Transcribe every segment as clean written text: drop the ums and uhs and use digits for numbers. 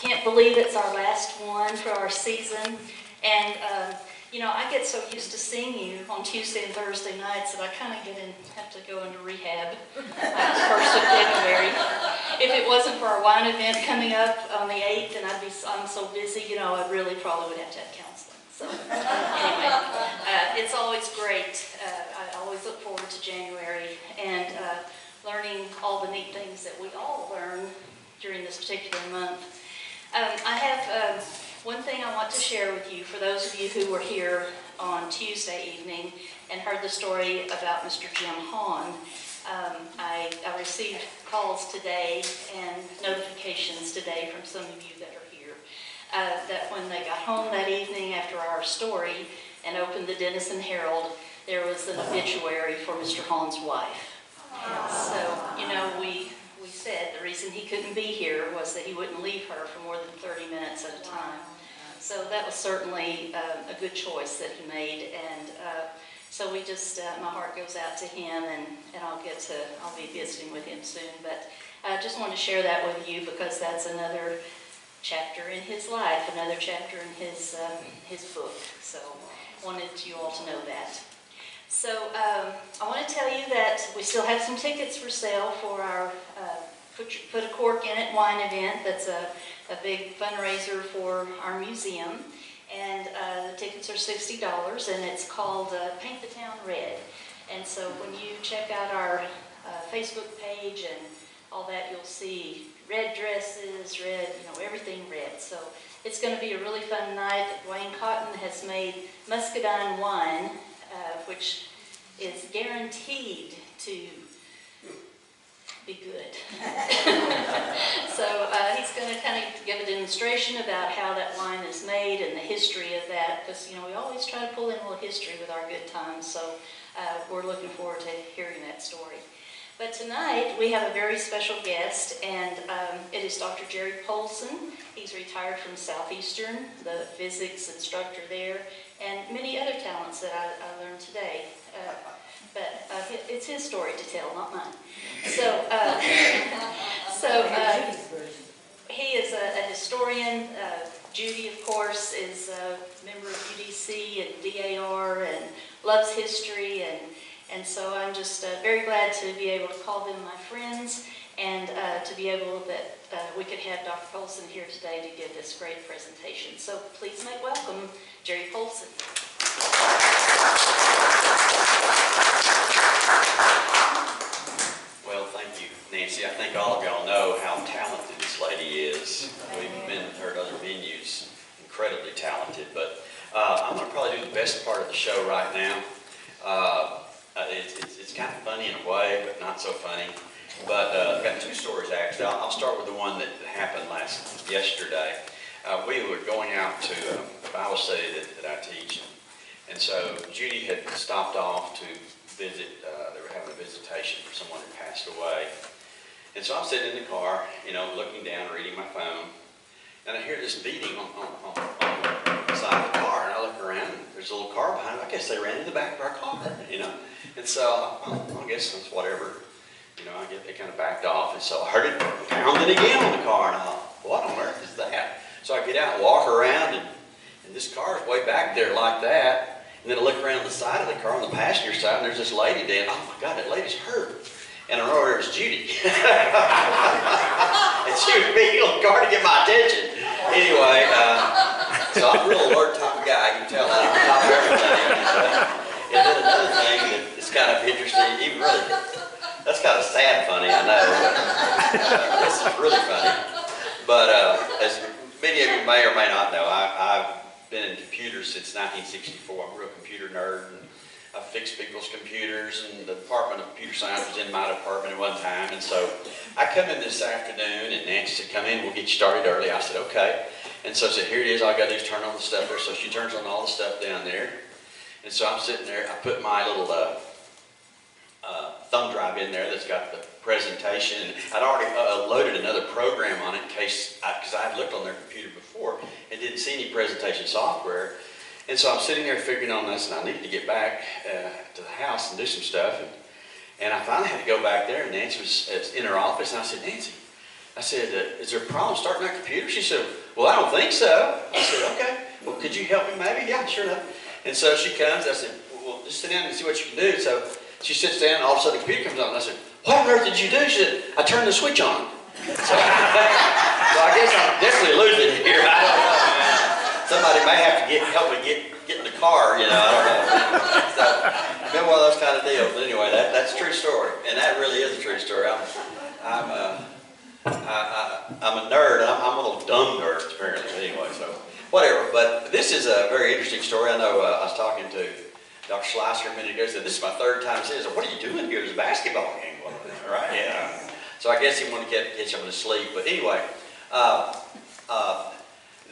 can't believe it's our last one for our season. And, you know, I get so used to seeing you on Tuesday and Thursday nights that I kind of have to go into rehab like the 1st of January. If it wasn't for our wine event coming up on the 8th, and I'm so busy, you know, I really probably would have to have counseling. So anyway, it's always great. I always look forward to January and learning all the neat things that we all learn during this particular month. I have one thing I want to share with you for those of you who were here on Tuesday evening and heard the story about Mr. Jim Hahn. I received calls today and notifications today from some of you that are here that when they got home that evening after our story and opened the Denison Herald, there was an obituary for Mr. Hahn's wife. So, you know, we said the reason he couldn't be here was that he wouldn't leave her for more than 30 minutes at a time. So that was certainly a good choice that he made, and so we just, my heart goes out to him, and I'll be visiting with him soon, but I just wanted to share that with you because that's another chapter in his life, another chapter in his book, so wanted you all to know that. So I want to tell you that we still have some tickets for sale for our Put a Cork in It wine event. That's a big fundraiser for our museum. And the tickets are $60, and it's called Paint the Town Red. And so when you check out our Facebook page and all that, you'll see red dresses, red, you know, everything red. So it's going to be a really fun night. Wayne Cotton has made muscadine wine, which is guaranteed to be good. So he's going to kind of give a demonstration about how that wine is made and the history of that, because, you know, we always try to pull in a little history with our good times, so we're looking forward to hearing that story. But tonight we have a very special guest, and it is Dr. Jerry Polson. He's retired from Southeastern, the physics instructor there, and many other talents that I learned today. But it's his story to tell, not mine. So, he is a historian. Judy, of course, is a member of UDC and DAR and loves history. And so I'm just very glad to be able to call them my friends and to be able that we could have Dr. Polson here today to give this great presentation. So please make welcome Jerry Polson. Well, thank you, Nancy. I think all of y'all know how talented this lady is. We've heard other venues, incredibly talented. But I'm going to probably do the best part of the show right now. It's kind of funny in a way, but not so funny. But I've got two stories, actually. I'll start with the one that happened yesterday. We were going out to a Bible study that I teach. And so Judy had stopped off to visit, they were having a visitation for someone who passed away. And so I'm sitting in the car, you know, looking down, reading my phone, and I hear this beating on the side of the car, and I look around, and there's a little car behind it. I guess they ran in the back of our car, you know. And so, I guess it's whatever, you know, they kind of backed off, and so I heard it pounding again on the car, and I thought, what on earth is that? So I get out and walk around, and this car is way back there like that. And then I look around the side of the car on the passenger side, and there's this lady dead. Oh my God, that lady's hurt. And I know there was Judy. And she was beating on the car to get my attention. Anyway, so I'm a real alert type of guy. You can tell that I'm on top of everything. And then another thing that's kind of interesting, even really, that's kind of sad funny, I know. This is really funny. But as many of you may or may not know, I've been in computers since 1964. I'm a real computer nerd, and I fixed people's computers, and the Department of Computer Science was in my department at one time. And so I come in this afternoon, and Nancy said, come in, we'll get you started early. I said, okay. And so I said, here it is, all I got to do is turn on the stuff there. So she turns on all the stuff down there. And so I'm sitting there, I put my little thumb drive in there that's got the presentation, and I'd already loaded another program on it in case, because I had looked on their computer before and didn't see any presentation software. And so I'm sitting there figuring on this, and I needed to get back to the house and do some stuff. And I finally had to go back there, and Nancy was in her office, and I said, Nancy, I said, is there a problem starting that computer? She said, well, I don't think so. I said, okay. Well, could you help me maybe? Yeah, sure enough. And so she comes. I said, well, just sit down and see what you can do. So she sits down, and all of a sudden the computer comes on. And I said, what on earth did you do? She said, I turned the switch on. So I guess I'm definitely losing it here. I don't know, man. Somebody may have to help me get in the car, you know. I don't know. So, it's been one of those kind of deals. But anyway, that's a true story, and that really is a true story. I'm a nerd. I'm one of those dumb nerds, apparently. Anyway, so whatever. But this is a very interesting story. I know I was talking to Dr. Schleicher a minute ago. He said, this is my third time seeing this. What are you doing here? There's a basketball game going on, right? Yeah. So I guess he wanted to get someone to sleep. But anyway,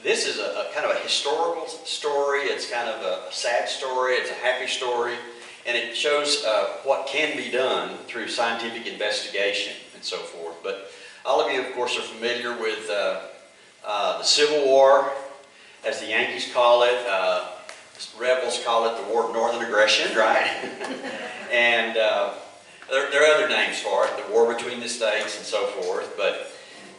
this is a kind of a historical story. It's kind of a sad story. It's a happy story. And it shows what can be done through scientific investigation and so forth. But all of you, of course, are familiar with the Civil War, as the Yankees call it. Rebels call it the War of Northern Aggression, right? And there are other names for it, the war between the states and so forth. But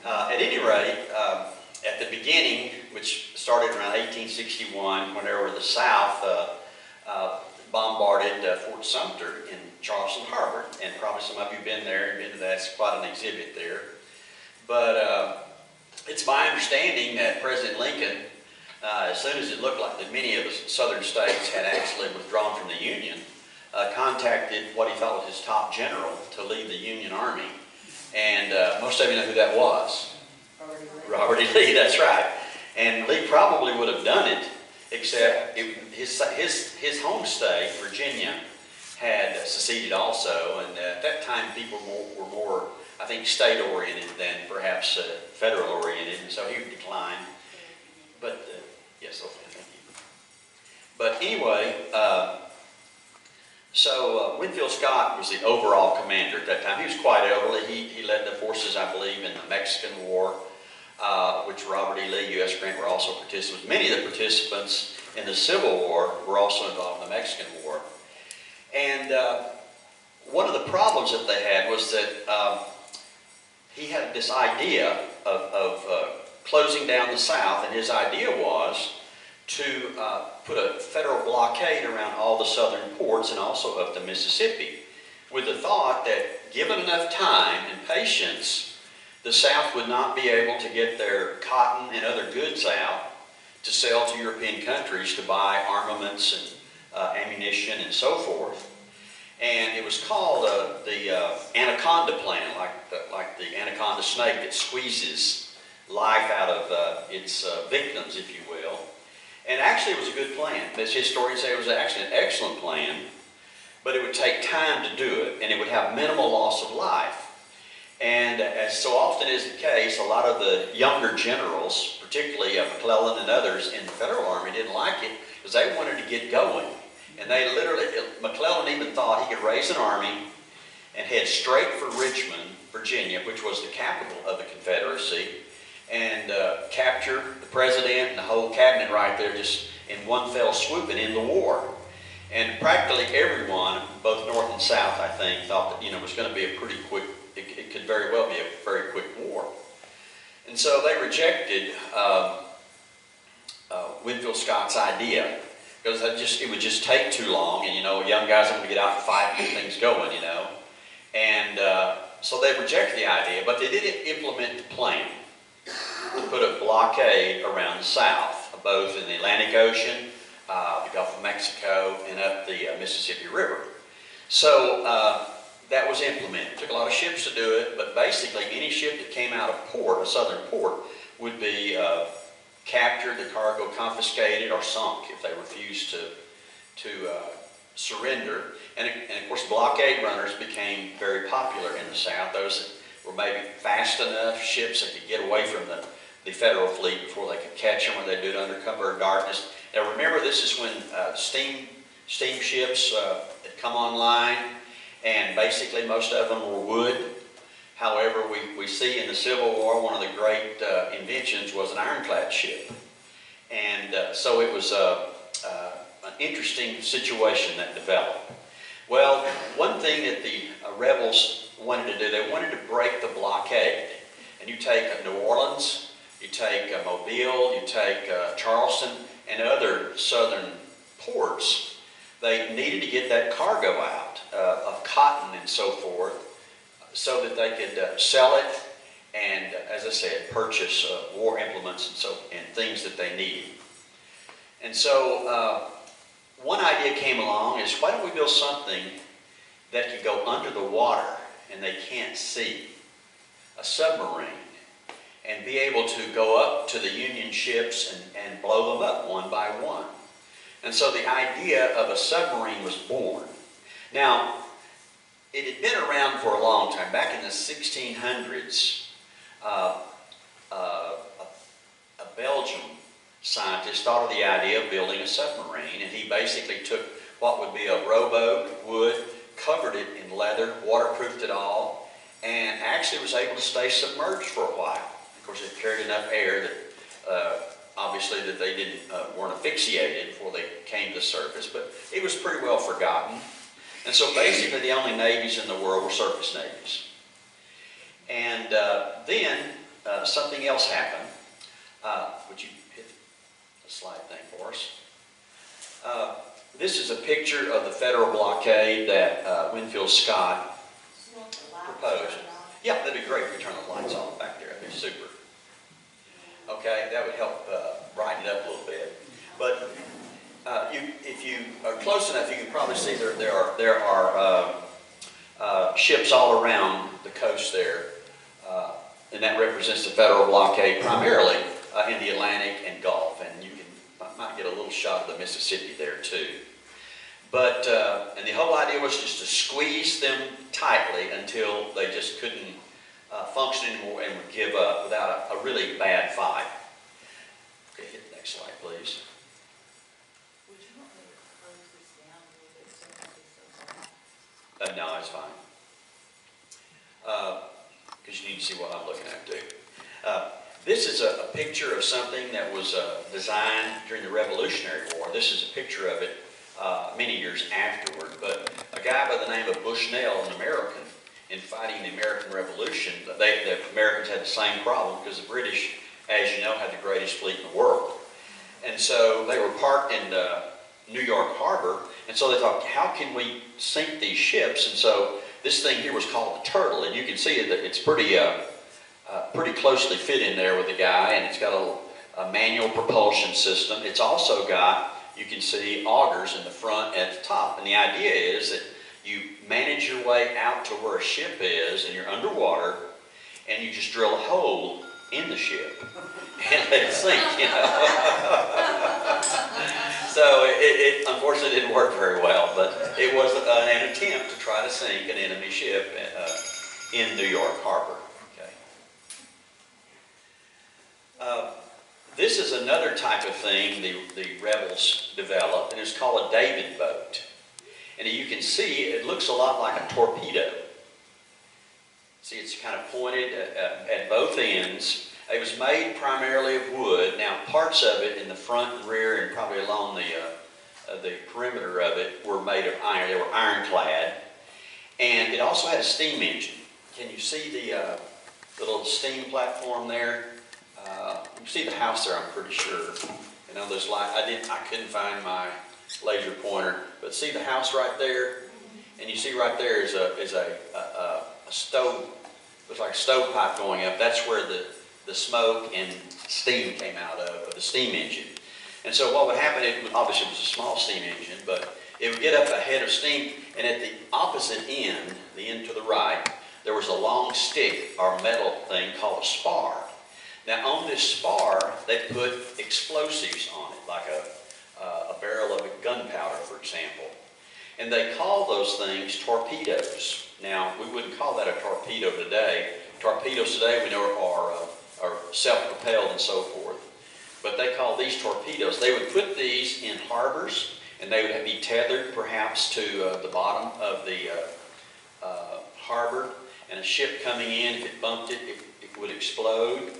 at any rate, at the beginning, which started around 1861, whenever the South bombarded Fort Sumter in Charleston Harbor, and probably some of you have been there, you've been to that. It's quite an exhibit there. But it's my understanding that President Lincoln, as soon as it looked like that many of the southern states had actually withdrawn from the Union, contacted what he thought was his top general to lead the Union Army. And most of you know who that was. Robert E. Lee, that's right. And Lee probably would have done it, except his home state, Virginia, had seceded also. And at that time, people were more, I think, state-oriented than perhaps federal-oriented, and so he declined. But, yes, okay, thank you. But anyway, so Winfield Scott was the overall commander at that time. He was quite elderly. He led the forces, I believe, in the Mexican War, which Robert E. Lee, U.S. Grant were also participants. Many of the participants in the Civil War were also involved in the Mexican War. And one of the problems that they had was that he had this idea of closing down the South, and his idea was to put a federal blockade around all the southern ports and also up the Mississippi, with the thought that given enough time and patience, the South would not be able to get their cotton and other goods out to sell to European countries to buy armaments and ammunition and so forth. And it was called the anaconda plan, like the anaconda snake that squeezes life out of its victims, if you will. And actually it was a good plan. As historians say, it was actually an excellent plan, but it would take time to do it, and it would have minimal loss of life. And as so often is the case, a lot of the younger generals, particularly McClellan and others in the Federal Army, didn't like it because they wanted to get going. And they literally, McClellan even thought he could raise an army and head straight for Richmond, Virginia, which was the capital of the Confederacy, and capture the president and the whole cabinet right there just in one fell swoop and end the war. And practically everyone, both North and South, I think, thought that it was going to be a pretty quick, it could very well be a very quick war. And so they rejected Winfield Scott's idea, because it would just take too long, and young guys want to get out and fight and get things going, And so they rejected the idea, but they did implement the plan to put a blockade around the South, both in the Atlantic Ocean, the Gulf of Mexico, and up the Mississippi River. So that was implemented. It took a lot of ships to do it, but basically any ship that came out of port, a southern port, would be captured, the cargo confiscated, or sunk if they refused to surrender. And of course, blockade runners became very popular in the South. Those that were maybe fast enough, ships that could get away from the Federal fleet before they could catch them, or they'd do it under cover of darkness. Now remember, this is when steamships had come online, and basically most of them were wood. However, we see in the Civil War, one of the great inventions was an ironclad ship. And so it was an interesting situation that developed. Well, one thing that the rebels wanted to do, they wanted to break the blockade. And you take New Orleans, you take Mobile, you take Charleston, and other southern ports. They needed to get that cargo out of cotton and so forth so that they could sell it and, as I said, purchase war implements and things that they needed. And so one idea came along is, why don't we build something that could go under the water and they can't see? A submarine. And be able to go up to the Union ships and blow them up one by one. And so the idea of a submarine was born. Now, it had been around for a long time. Back in the 1600s, a Belgian scientist thought of the idea of building a submarine, and he basically took what would be a rowboat, wood, covered it in leather, waterproofed it all, and actually was able to stay submerged for a while. Of course, it carried enough air that obviously that they weren't asphyxiated before they came to the surface, but it was pretty well forgotten. And so basically the only navies in the world were surface navies. And then something else happened. Would you hit the slide thing for us? This is a picture of the Federal blockade that Winfield Scott proposed. Yeah, that'd be great if you turn the lights on back there. That'd be super. Okay, that would help brighten it up a little bit. But if you are close enough, you can probably see there are ships all around the coast there, and that represents the Federal blockade primarily in the Atlantic and Gulf, and you might get a little shot of the Mississippi there too. But and the whole idea was just to squeeze them tightly until they just couldn't function anymore and would give up without a really bad fight. Okay, hit the next slide, please. Would you want me to close this down a little bit so it won't be so No, it's fine. Because you need to see what I'm looking at too. This is a picture of something that was designed during the Revolutionary War. This is a picture of it many years afterward. But a guy by the name of Bushnell, an American, in fighting the American Revolution, the Americans had the same problem because the British, as you know, had the greatest fleet in the world. And so they were parked in New York Harbor, and so they thought, how can we sink these ships? And so this thing here was called the Turtle, and you can see that it's pretty closely fit in there with the guy, and it's got a manual propulsion system. It's also got, you can see, augers in the front and at the top. And the idea is that you manage your way out to where a ship is, and you're underwater, and you just drill a hole in the ship and let it sink, you know. So it unfortunately didn't work very well, but it was an attempt to try to sink an enemy ship in New York Harbor. Okay. This is another type of thing the rebels developed, and it's called a David boat. And you can see it looks a lot like a torpedo. See, it's kind of pointed at both ends. It was made primarily of wood. Now, parts of it in the front and rear and probably along the perimeter of it were made of iron. They were ironclad. And it also had a steam engine. Can you see the little steam platform there? You can see the house there, I'm pretty sure. And on those lights, I couldn't find my laser pointer, but see the house right there? And you see right there is a stove, looks like a stovepipe going up. That's where the smoke and steam came out of the steam engine. And so what would happen, obviously it was a small steam engine, but it would get up a head of steam, and at the opposite end, the end to the right, there was a long stick or metal thing called a spar. Now on this spar, they put explosives on it, like a barrel of gunpowder, for example. And they call those things torpedoes. Now, we wouldn't call that a torpedo today. Torpedoes today, we know, are self-propelled and so forth. But they call these torpedoes. They would put these in harbors, and they would be tethered perhaps to the bottom of the harbor. And a ship coming in, if it bumped it, it would explode.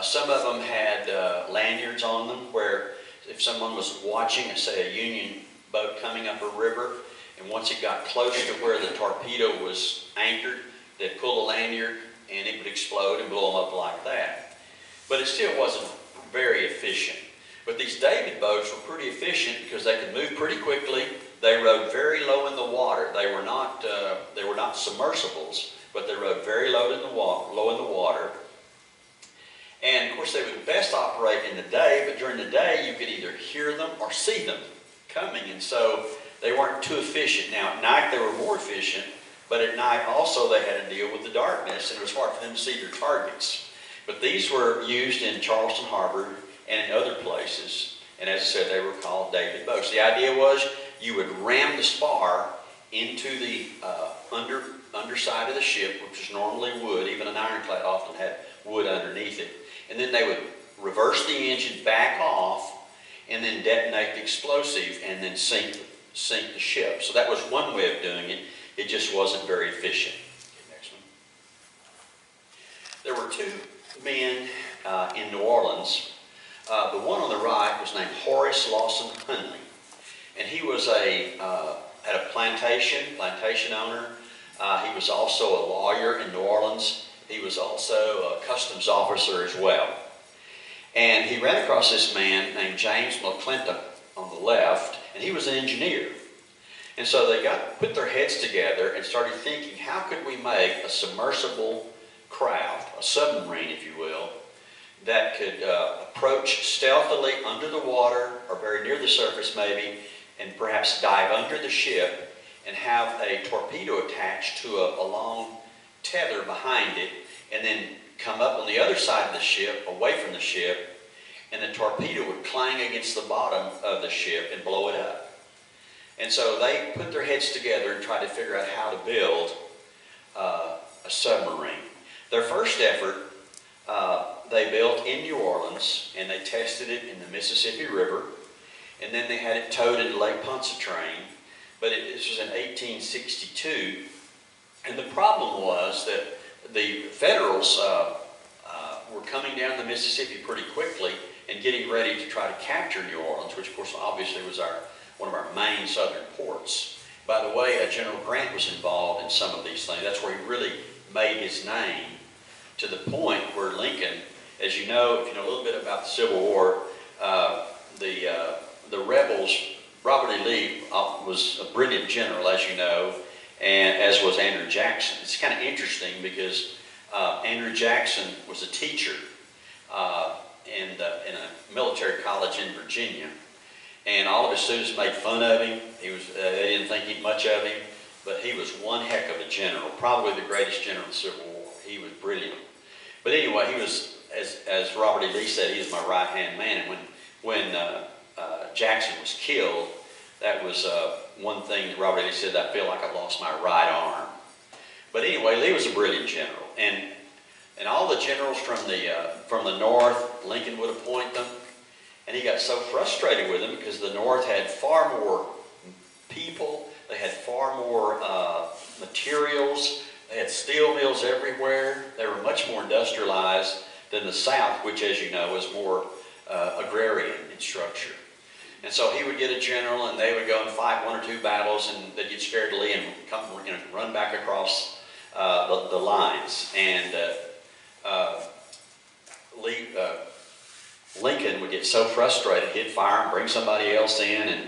Some of them had lanyards on them where if someone was watching, say, a Union boat coming up a river, and once it got close to where the torpedo was anchored, they'd pull the lanyard, and it would explode and blow them up like that. But it still wasn't very efficient. But these David boats were pretty efficient because they could move pretty quickly. They rode very low in the water. They were not submersibles, but they rode very low in the water. And of course, they would best operate in the day, but during the day, you could either hear them or see them coming, and so they weren't too efficient. Now, at night, they were more efficient, but at night also they had to deal with the darkness, and it was hard for them to see their targets. But these were used in Charleston Harbor and in other places, and as I said, they were called David boats. The idea was you would ram the spar into the underside of the ship, which is normally wood. Even an ironclad often had wood underneath it. And then they would reverse the engine, back off, and then detonate the explosive, and then sink the ship. So that was one way of doing it. It just wasn't very efficient. Okay, next one. There were two men in New Orleans. The one on the right was named Horace Lawson Hunley, and he was had a plantation owner. He was also a lawyer in New Orleans. He was also a customs officer as well. And he ran across this man named James McClintock on the left, and he was an engineer. And so they put their heads together and started thinking, how could we make a submersible craft, a submarine, if you will, that could approach stealthily under the water or very near the surface maybe, and perhaps dive under the ship and have a torpedo attached to a long tether behind it, and then come up on the other side of the ship, away from the ship, and the torpedo would clang against the bottom of the ship and blow it up. And so they put their heads together and tried to figure out how to build a submarine. Their first effort, they built in New Orleans, and they tested it in the Mississippi River, and then they had it towed into Lake Pontchartrain. But this was in 1862, and the problem was that the Federals were coming down the Mississippi pretty quickly and getting ready to try to capture New Orleans, which of course obviously was one of our main southern ports. By the way, General Grant was involved in some of these things. That's where he really made his name, to the point where Lincoln, as you know, if you know a little bit about the Civil War, the rebels, Robert E. Lee was a brilliant general, as you know, and as was Andrew Jackson. It's kind of interesting because Andrew Jackson was a teacher in a military college in Virginia, and all of his students made fun of him. They didn't think much of him, but he was one heck of a general, probably the greatest general in the Civil War. He was brilliant. But anyway, he was, as Robert E. Lee said, he was my right-hand man, and when Jackson was killed, that was one thing that Robert E. Lee said, I feel like I lost my right arm. But anyway, Lee was a brilliant general, and all the generals from the North, Lincoln would appoint them, and he got so frustrated with them because the North had far more people, they had far more materials, they had steel mills everywhere, they were much more industrialized than the South, which, as you know, was more agrarian in structure. And so he would get a general, and they would go and fight one or two battles, and they'd get scared of Lee and run back across the lines. And Lincoln would get so frustrated, he'd fire and bring somebody else in.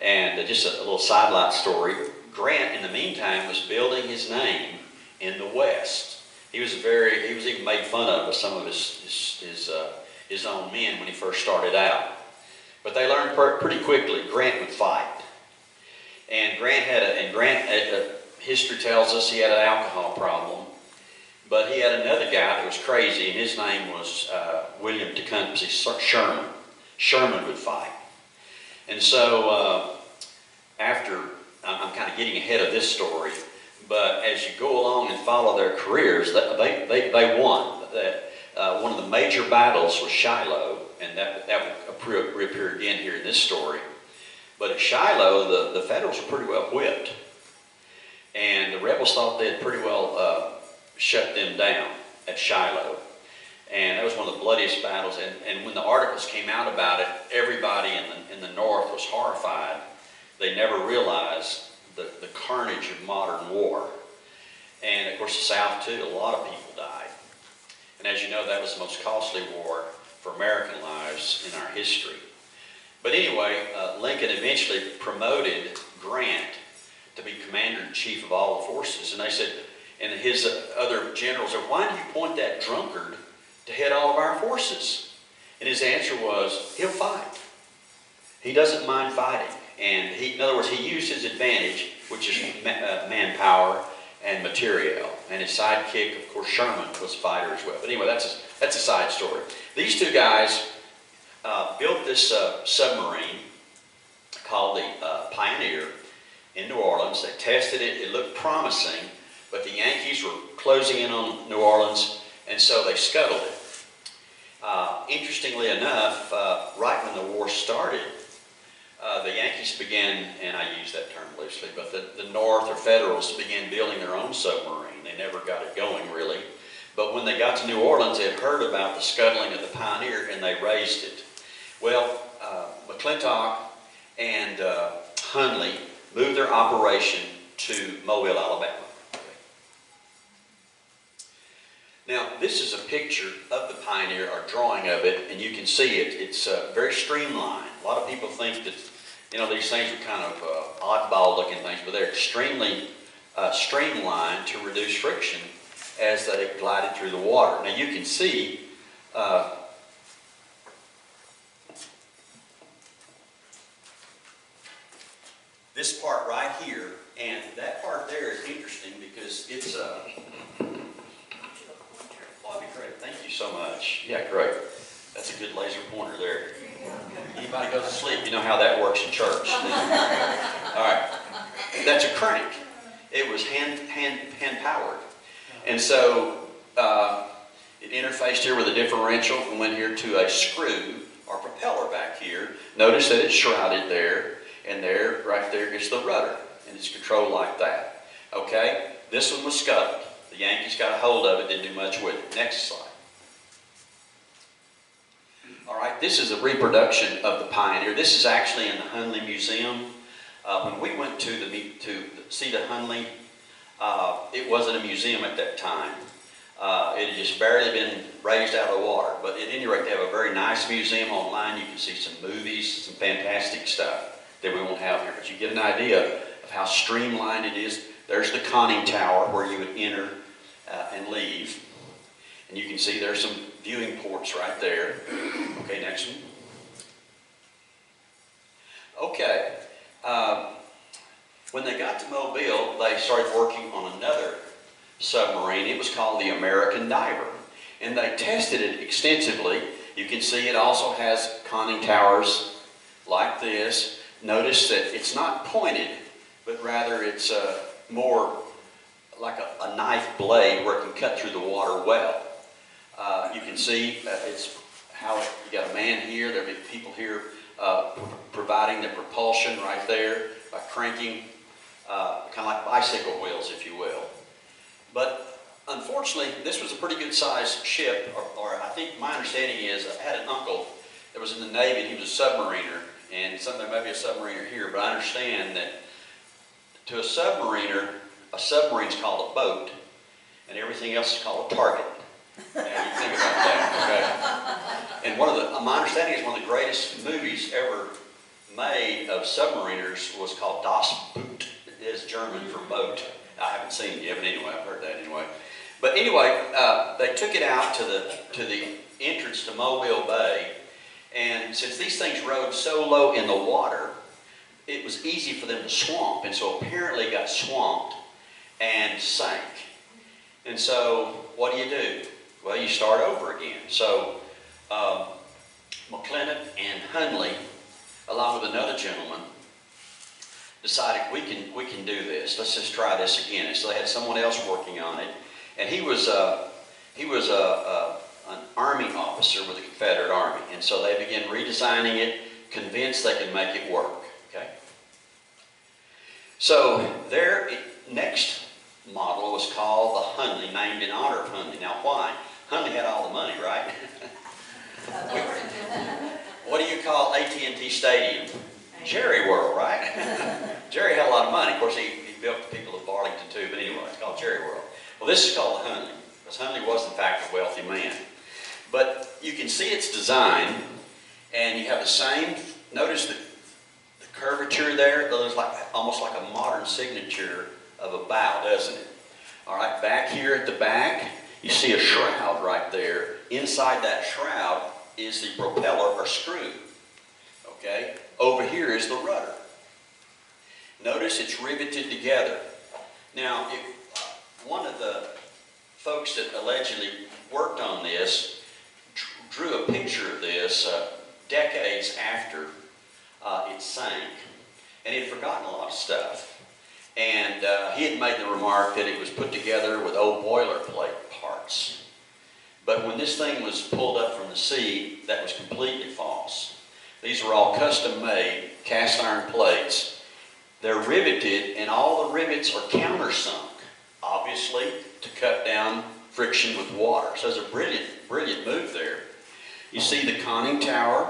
And just a little sidelight story, Grant, in the meantime, was building his name in the West. He was even made fun of by some of his own men when he first started out. But they learned pretty quickly Grant would fight. And history tells us he had an alcohol problem. But he had another guy that was crazy, and his name was William Tecumseh Sherman. Sherman would fight. And so I'm kind of getting ahead of this story, but as you go along and follow their careers, they won. One of the major battles was Shiloh, and that will reappear again here in this story. But at Shiloh, the Federals were pretty well whipped, and the rebels thought they had pretty well shut them down at Shiloh. And that was one of the bloodiest battles. And when the articles came out about it, everybody in the North was horrified. They never realized the carnage of modern war. And of course, the South too, a lot of people died. And as you know, that was the most costly war for American lives in our history. But anyway, Lincoln eventually promoted Grant to be commander-in-chief of all the forces. And they said, and his other generals said, why do you point that drunkard to head all of our forces? And his answer was, he'll fight. He doesn't mind fighting. And in other words, he used his advantage, which is manpower and materiel. And his sidekick, of course, Sherman, was a fighter as well. But anyway, that's a side story. These two guys built this submarine called the Pioneer in New Orleans. They tested it. It looked promising, but the Yankees were closing in on New Orleans, and so they scuttled it. Interestingly enough, right when the war started, the Yankees began, and I use that term loosely, but the North or Federals began building their own submarine. They never got it going, really. But when they got to New Orleans, they had heard about the scuttling of the Pioneer, and they raised it. Well, McClintock and Hundley moved their operation to Mobile, Alabama. Now, this is a picture of the Pioneer, or drawing of it, and you can see it. It's very streamlined. A lot of people think that, you know, these things are kind of oddball-looking things, but they're extremely streamlined to reduce friction as they glided through the water. Now, you can see this part right here, and that part there is interesting because it's Bobby, great. Thank you so much. Yeah, great. That's a good laser pointer there. Anybody goes to sleep, you know how that works in church. All right. That's a crank. It was hand powered. And so it interfaced here with a differential and went here to a screw or propeller back here. Notice that it's shrouded there, and there, right there is the rudder, and it's controlled like that. Okay? This one was scuttled. The Yankees got a hold of it, didn't do much with it. Next slide. All right, this is a reproduction of the Pioneer. This is actually in the Hundley Museum. When we went to see the Hundley, it wasn't a museum at that time. It had just barely been raised out of the water. But at any rate, they have a very nice museum online. You can see some movies, some fantastic stuff that we won't have here. But you get an idea of how streamlined it is. There's the conning tower where you would enter and leave. And you can see there's some viewing ports right there. Okay, next one. Okay. When they got to Mobile, they started working on another submarine. It was called the American Diver. And they tested it extensively. You can see it also has conning towers like this. Notice that it's not pointed, but rather it's more like a knife blade where it can cut through the water well. You can see it's how you got a man here. There'll be people here providing the propulsion right there by cranking, kind of like bicycle wheels, if you will. But unfortunately, this was a pretty good sized ship, or I think my understanding is I had an uncle that was in the Navy, and he was a submariner, and there may be a submariner here, but I understand that to a submarine's called a boat, and everything else is called a target. Now you think about that, okay? And my understanding is one of the greatest movies ever made of submariners was called Das Boot. It is German for boat. I haven't seen it yet, but anyway, I've heard that anyway. But anyway, they took it out to the entrance to Mobile Bay, and since these things rode so low in the water, it was easy for them to swamp, and so apparently it got swamped and sank. And so what do? Well, you start over again. So McClintock and Hundley, along with another gentleman, decided we can do this. Let's just try this again. And so they had someone else working on it, and he was an Army officer with the Confederate Army, and so they began redesigning it, convinced they could make it work. Okay. So their next model was called the Hundley, named in honor of Hundley. Now, why? Hundley had all the money, right? What do you call AT&T Stadium? Jerry World, right? Jerry had a lot of money. Of course, he built the people of Arlington too, but anyway, it's called Jerry World. Well, this is called the Hundley, because Hundley was in fact a wealthy man. But you can see its design, and you have the same, notice the curvature there, it looks like almost like a modern signature of a bow, doesn't it? All right, back here at the back, you see a shroud right there. Inside that shroud is the propeller or screw. Okay, over here is the rudder. Notice it's riveted together. Now, one of the folks that allegedly worked on this drew a picture of this decades after it sank, and he had forgotten a lot of stuff. And he had made the remark that it was put together with old boilerplate parts. But when this thing was pulled up from the sea, that was completely false. These are all custom-made cast iron plates. They're riveted, and all the rivets are countersunk, obviously, to cut down friction with water. So it's a brilliant, brilliant move there. You see the conning tower,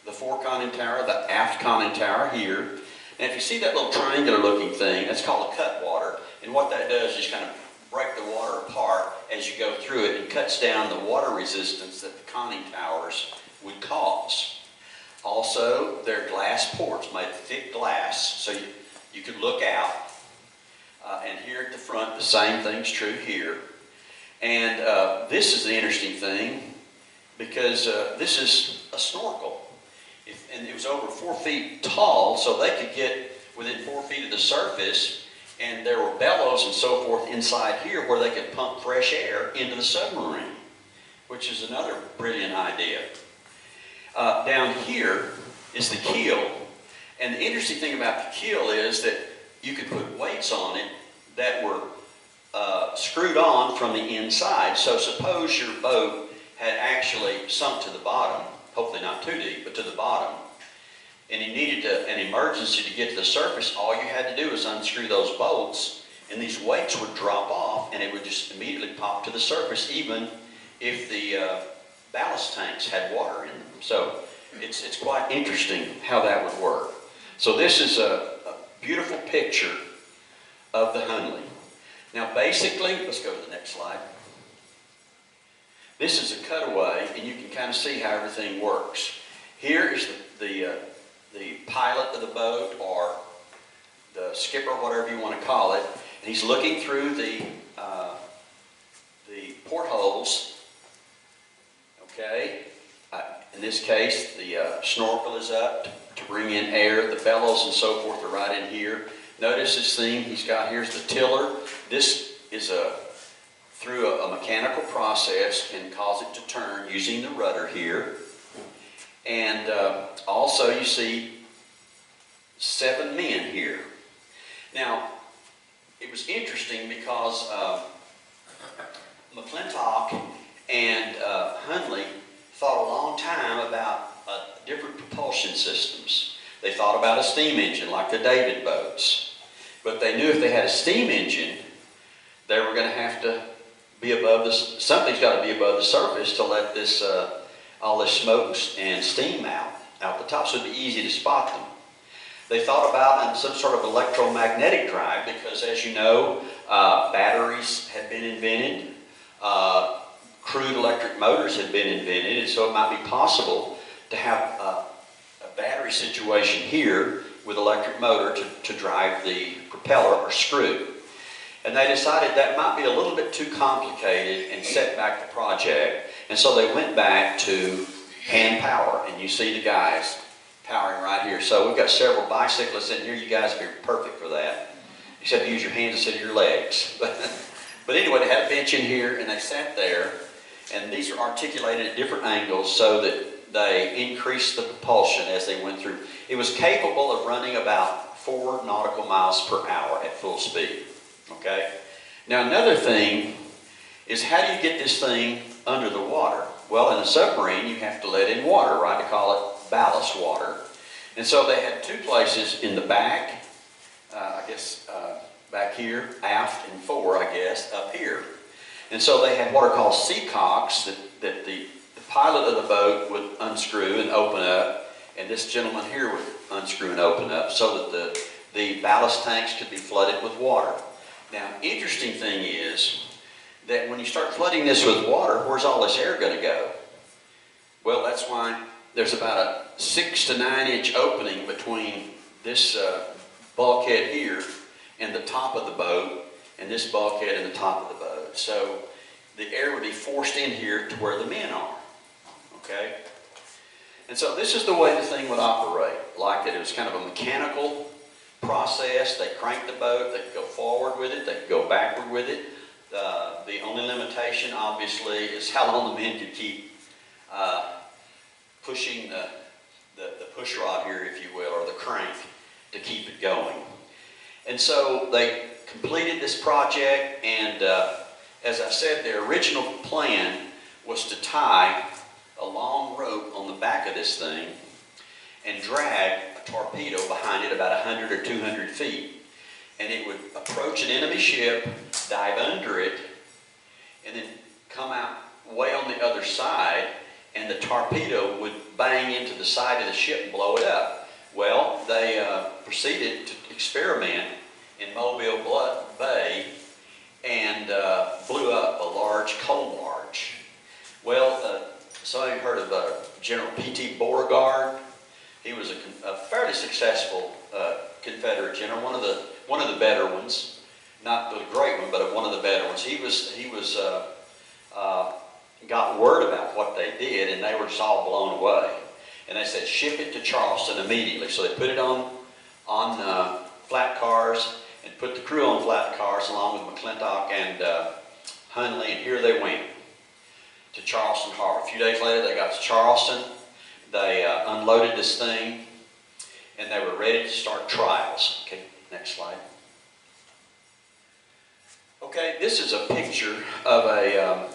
the fore conning tower, the aft conning tower here. And if you see that little triangular looking thing, that's called a cutwater. And what that does is kind of break the water apart as you go through it and cuts down the water resistance that the conning towers would cause. Also, they're glass ports made of thick glass, so you could look out. And here at the front, the same thing's true here. And this is the interesting thing, because this is a snorkel. And it was over 4 feet tall, so they could get within 4 feet of the surface, and there were bellows and so forth inside here where they could pump fresh air into the submarine, which is another brilliant idea. Down here is the keel, and the interesting thing about the keel is that you could put weights on it that were screwed on from the inside. So suppose your boat had actually sunk to the bottom, hopefully not too deep, but to the bottom, and you needed an emergency to get to the surface. All you had to do was unscrew those bolts, and these weights would drop off, and it would just immediately pop to the surface, even if the ballast tanks had water in them. So it's quite interesting how that would work. So this is a beautiful picture of the Hundley. Now basically, let's go to the next slide. This is a cutaway, and you can kind of see how everything works. Here is the pilot of the boat, or the skipper, whatever you want to call it, and he's looking through the portholes. Okay, in this case, the snorkel is up to bring in air. The bellows and so forth are right in here. Notice this thing he's got. Here's the tiller. This is through a mechanical process, can cause it to turn using the rudder here. And also you see 7 men here. Now, it was interesting because McClintock and Hundley thought a long time about different propulsion systems. They thought about a steam engine like the David boats. But they knew if they had a steam engine, they were going to have to be above this, something's got to be above the surface to let this all this smoke and steam out the top, so it'd be easy to spot them. They thought about some sort of electromagnetic drive because, as you know, batteries had been invented, crude electric motors had been invented, and so it might be possible to have a battery situation here with electric motor to drive the propeller or screw. And they decided that might be a little bit too complicated and set back the project. And so they went back to hand power. And you see the guys powering right here. So we've got several bicyclists in here. You guys are perfect for that. Except you use your hands instead of your legs. But anyway, they had a bench in here and they sat there. And these are articulated at different angles so that they increased the propulsion as they went through. It was capable of running about 4 nautical miles per hour at full speed. Okay? Now another thing is, how do you get this thing under the water? Well, in a submarine you have to let in water, right? They call it ballast water. And so they had 2 places in the back, back here, aft, and fore, I guess, up here. And so they had what are called seacocks that the pilot of the boat would unscrew and open up, and this gentleman here would unscrew and open up so that the ballast tanks could be flooded with water. Now, interesting thing is that when you start flooding this with water, where's all this air going to go? Well, that's why there's about a 6 to 9 inch opening between this bulkhead here and the top of the boat, and this bulkhead and the top of the boat. So the air would be forced in here to where the men are, okay? And so this is the way the thing would operate. Like it was kind of a mechanical process. They crank the boat, they could go forward with it, they could go backward with it. The only limitation, obviously, is how long the men could keep pushing the push rod here, if you will, or the crank to keep it going. And so they completed this project, and as I said, their original plan was to tie a long rope on the back of this thing and drag a torpedo behind it about 100 or 200 feet. And it would approach an enemy ship, dive under it, and then come out way on the other side, and the torpedo would bang into the side of the ship and blow it up. Well, they proceeded to experiment in Mobile Bay and blew up a large coal barge. Well, some of you heard of General P.T. Beauregard. He was a fairly successful Confederate general, one of the better ones, not the great one, but one of the better ones. He got word about what they did, and they were just all blown away. And they said, ship it to Charleston immediately. So they put it on flat cars and put the crew on flat cars along with McClintock and Hunley, and here they went to Charleston Harbor. A few days later, they got to Charleston. They unloaded this thing, and they were ready to start trials. Okay, next slide. Okay, this is a picture of a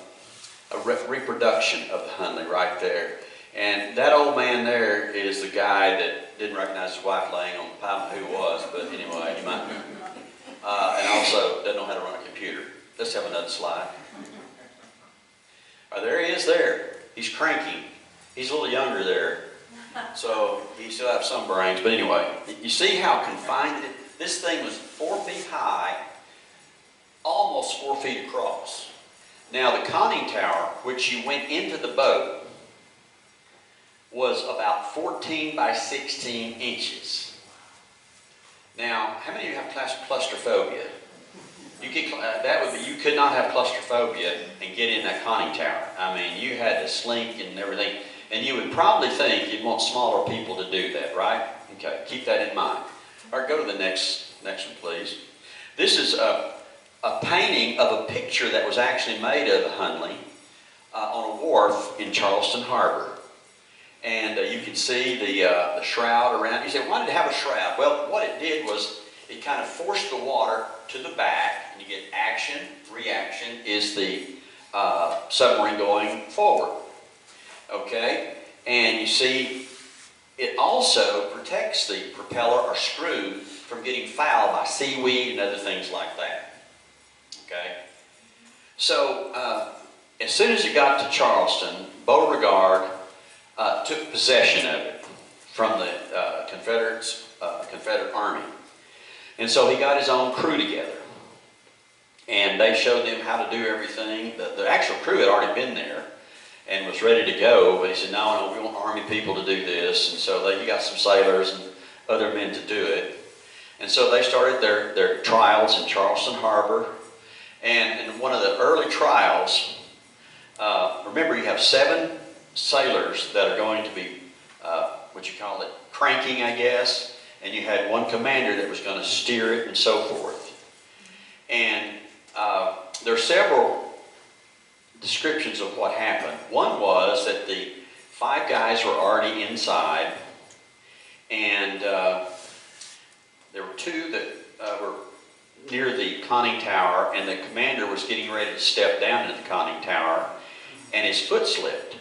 reproduction of the Hunley right there. And that old man there is the guy that didn't recognize his wife laying on the pile. I don't know who it was, but anyway, you might. And also doesn't know how to run a computer. Let's have another slide. There he is there. He's cranky. He's a little younger there. So he still has some brains. But anyway, you see how confined it is? This thing was 4 feet high, almost 4 feet across. Now the conning tower, which you went into the boat, was about 14 by 16 inches. Now, how many of you have claustrophobia? You could not have claustrophobia and get in that conning tower. I mean, you had to slink and everything, and you would probably think you'd want smaller people to do that, right? Okay, keep that in mind. All right, go to the next one, please. This is a painting of a picture that was actually made of the Hunley on a wharf in Charleston Harbor. And you can see the shroud around. You say, why did it have a shroud? Well, what it did was it kind of forced the water to the back, and you get action. Reaction is the submarine going forward. Okay? And you see, it also protects the propeller or screw from getting fouled by seaweed and other things like that. Okay? So, as soon as it got to Charleston, Beauregard took possession of it from the Confederate Army. And so he got his own crew together. And they showed them how to do everything. The actual crew had already been there and was ready to go, but he said, no, we want Army people to do this. And so he got some sailors and other men to do it. And so they started their trials in Charleston Harbor. And in one of the early trials, remember you have 7 sailors that are going to be, cranking, I guess. And you had one commander that was going to steer it and so forth. And there are several descriptions of what happened. One was that the 5 guys were already inside, and there were 2 that were near the conning tower, and the commander was getting ready to step down into the conning tower, and his foot slipped.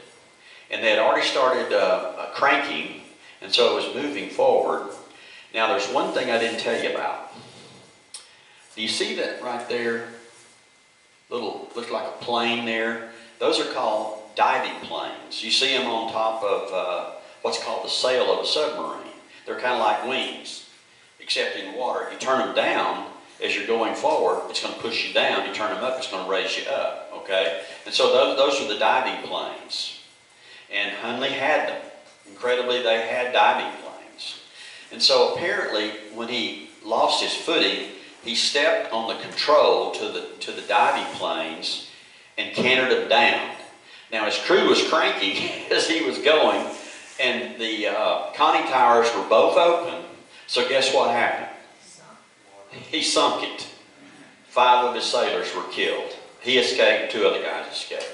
And they had already started cranking, and so it was moving forward. Now, there's one thing I didn't tell you about. Do you see that right there? Looks like a plane there. Those are called diving planes. You see them on top of what's called the sail of a submarine. They're kind of like wings, except in water. You turn them down, as you're going forward, it's going to push you down. You turn them up, it's going to raise you up, okay? And so those are the diving planes. And Hundley had them. Incredibly, they had diving planes. And so apparently, when he lost his footing, he stepped on the control to the diving planes and cantered them down. Now, his crew was cranking as he was going, and the conning towers were both open. So guess what happened? He sunk it. 5 of his sailors were killed. He escaped, 2 other guys escaped.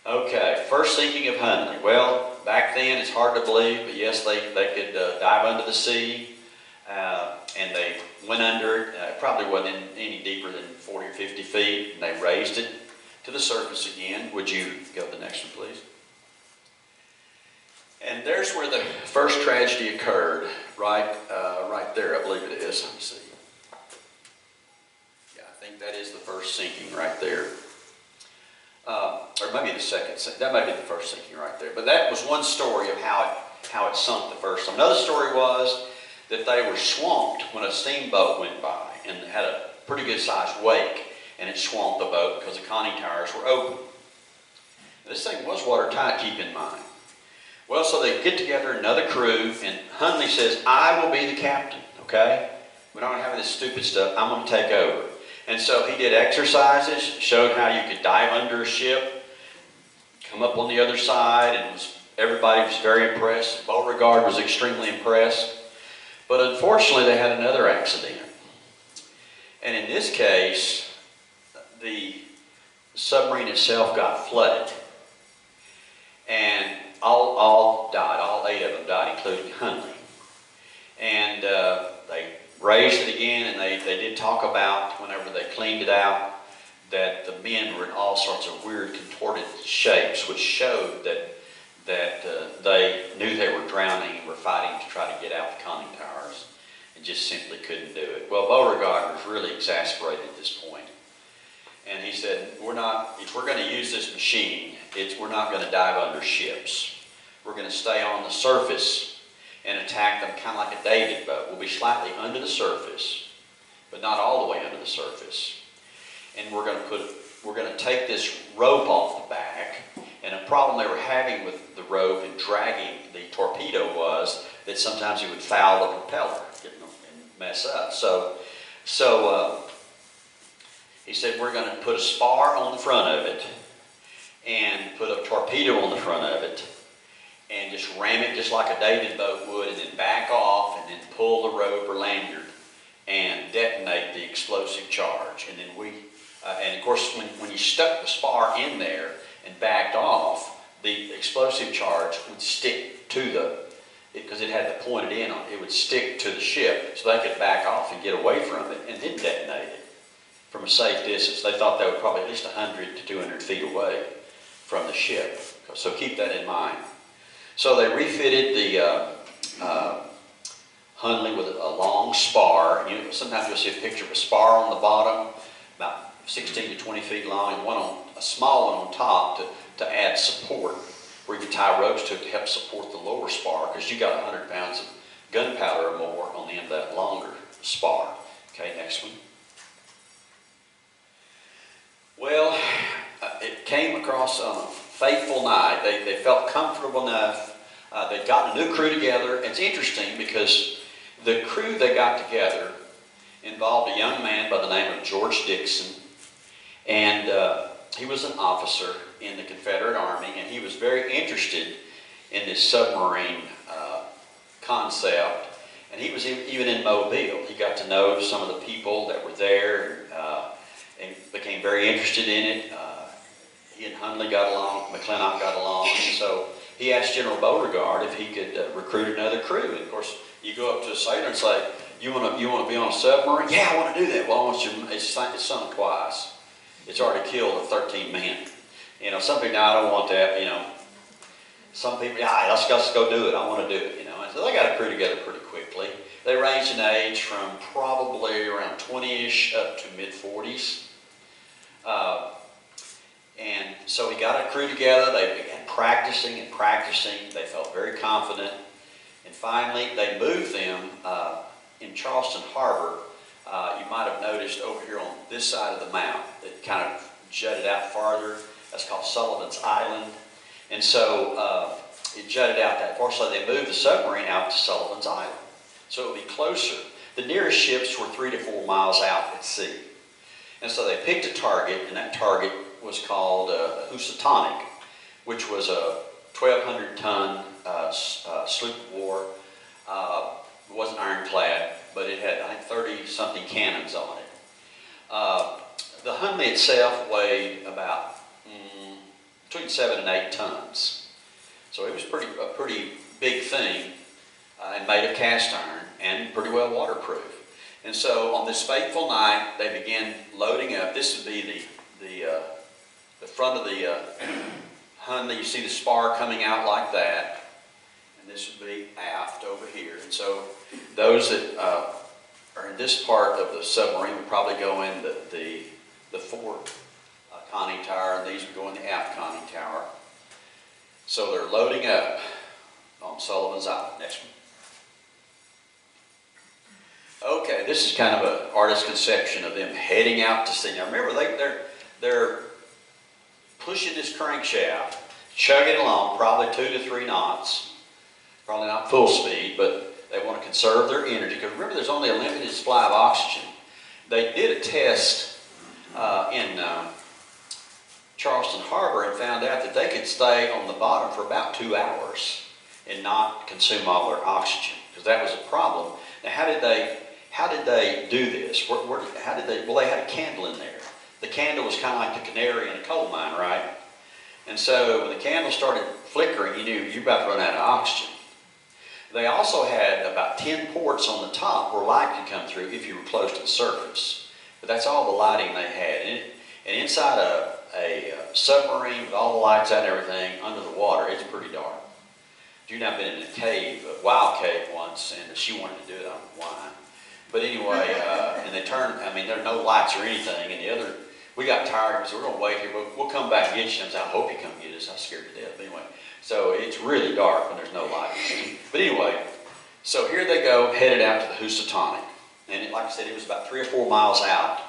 Okay, first sinking of Hundley. Well, back then it's hard to believe, but yes, they could dive under the sea, and they went under it. It probably wasn't any deeper than 40 or 50 feet, and they raised it to the surface again. Would you go to the next one, please? And there's where the first tragedy occurred, right there, I believe it is. Let me see. Yeah, I think that is the first sinking right there. Or maybe the second, that might be the first sinking right there. But that was one story of how it sunk the first time. Another story was that they were swamped when a steamboat went by and had a pretty good sized wake, and it swamped the boat because the conning towers were open. This thing was watertight, keep in mind. Well, so they get together, another crew, and Hundley says, I will be the captain, okay? We're not having this stupid stuff. I'm going to take over. And so he did exercises, showed how you could dive under a ship, come up on the other side, and everybody was very impressed. Beauregard was extremely impressed. But unfortunately, they had another accident. And in this case, the submarine itself got flooded. And all died. All 8 of them died, including Hundley. And they raised it again, and they did talk about, whenever they cleaned it out, that the men were in all sorts of weird, contorted shapes, which showed that they knew they were drowning and were fighting to try to get out the conning towers and just simply couldn't do it. Well, Beauregard was really exasperated at this point. And he said, if we're going to use this machine, we're not going to dive under ships. We're going to stay on the surface and attack them kind of like a David boat. We'll be slightly under the surface, but not all the way under the surface. And we're going to take this rope off the back. And a problem they were having with the rope and dragging the torpedo was that sometimes it would foul the propeller and mess up. So he said, we're going to put a spar on the front of it and put a torpedo on the front of it and just ram it just like a David boat would, and then back off and then pull the rope or lanyard and detonate the explosive charge. And then and of course, when you stuck the spar in there and backed off, the explosive charge would stick to because it had the pointed end on it, it would stick to the ship, so they could back off and get away from it and then detonate it from a safe distance. They thought they were probably at least 100 to 200 feet away from the ship. So keep that in mind. So they refitted the Hundley with a long spar. Sometimes you'll see a picture of a spar on the bottom, about 16 to 20 feet long, and a small one on top to add support, where you can tie ropes to it to help support the lower spar, because you got 100 pounds of gunpowder or more on the end of that longer spar. Okay, next one. Well, it came across on a fateful night. They felt comfortable enough. They'd gotten a new crew together. It's interesting because the crew they got together involved a young man by the name of George Dixon, and he was an officer in the Confederate Army, and he was very interested in this submarine concept. And he was even in Mobile. He got to know some of the people that were there, and became very interested in it. He and Hundley got along, McClintock got along, and so he asked General Beauregard if he could recruit another crew. And of course, you go up to a sailor and say, you want to be on a submarine? Yeah, I want to do that. Well, I want you, it's sunk twice. It's already killed 13 men. Some people, no, I don't want that, Some people, yeah, let's go do it. I want to do it, And so they got a crew together pretty quickly. They ranged in age from probably around 20-ish up to mid-40s. And so he got a crew together. They began practicing and practicing. They felt very confident. And finally, they moved them in Charleston Harbor You might have noticed over here on this side of the mount, it kind of jutted out farther. That's called Sullivan's Island. And so it jutted out that far, so they moved the submarine out to Sullivan's Island. So it would be closer. The nearest ships were 3 to 4 miles out at sea. And so they picked a target, and that target was called Housatonic, which was a 1,200-ton sloop of war. It wasn't ironclad, but it had, I think, 30-something cannons on it. The Hunley itself weighed about between 7 and 8 tons. So it was a pretty big thing, and made of cast iron and pretty well waterproof. And so on this fateful night, they began loading up. This would be the front of the Hunley. You see the spar coming out like that. And this would be aft over here. And so those that are in this part of the submarine would probably go in the fore conning tower, and these would go in the aft conning tower. So they're loading up on Sullivan's Island. Next one. Okay, this is kind of an artist's conception of them heading out to sea. Now remember, they're pushing this crankshaft, chugging along, probably 2 to 3 knots. Probably not full speed, but they want to conserve their energy. Because remember, there's only a limited supply of oxygen. They did a test in Charleston Harbor and found out that they could stay on the bottom for about 2 hours and not consume all their oxygen, because that was a problem. Now, how did they do this? How did they? Well, they had a candle in there. The candle was kind of like the canary in a coal mine, right? And so when the candle started flickering, you knew you're about to run out of oxygen. They also had about 10 ports on the top where light could come through if you were close to the surface. But that's all the lighting they had. And inside a submarine with all the lights out and everything under the water, it's pretty dark. Judy and I have been in a cave, a wild cave once, and she wanted to do it. I don't know why. But anyway, and they turned, I mean, there are no lights or anything. And the other, we got tired, so we're going to wait here. We'll come back and get you. I said, I hope you come get us. I was scared to death. But anyway, so it's really dark when there's no light. But anyway, so here they go, headed out to the Housatonic. And like I said, it was about 3 or 4 miles out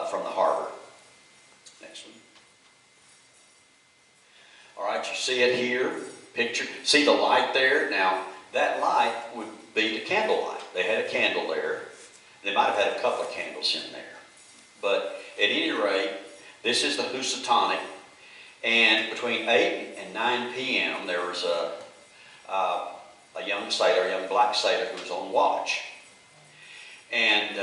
from the harbor. Next one. All right, you see it here. Picture, see the light there? Now, that light would be the candle light. They had a candle there. They might have had a couple of candles in there. But at any rate, this is the Housatonic. And between 8 and 9 p.m., there was a young sailor, a young black sailor who was on watch. And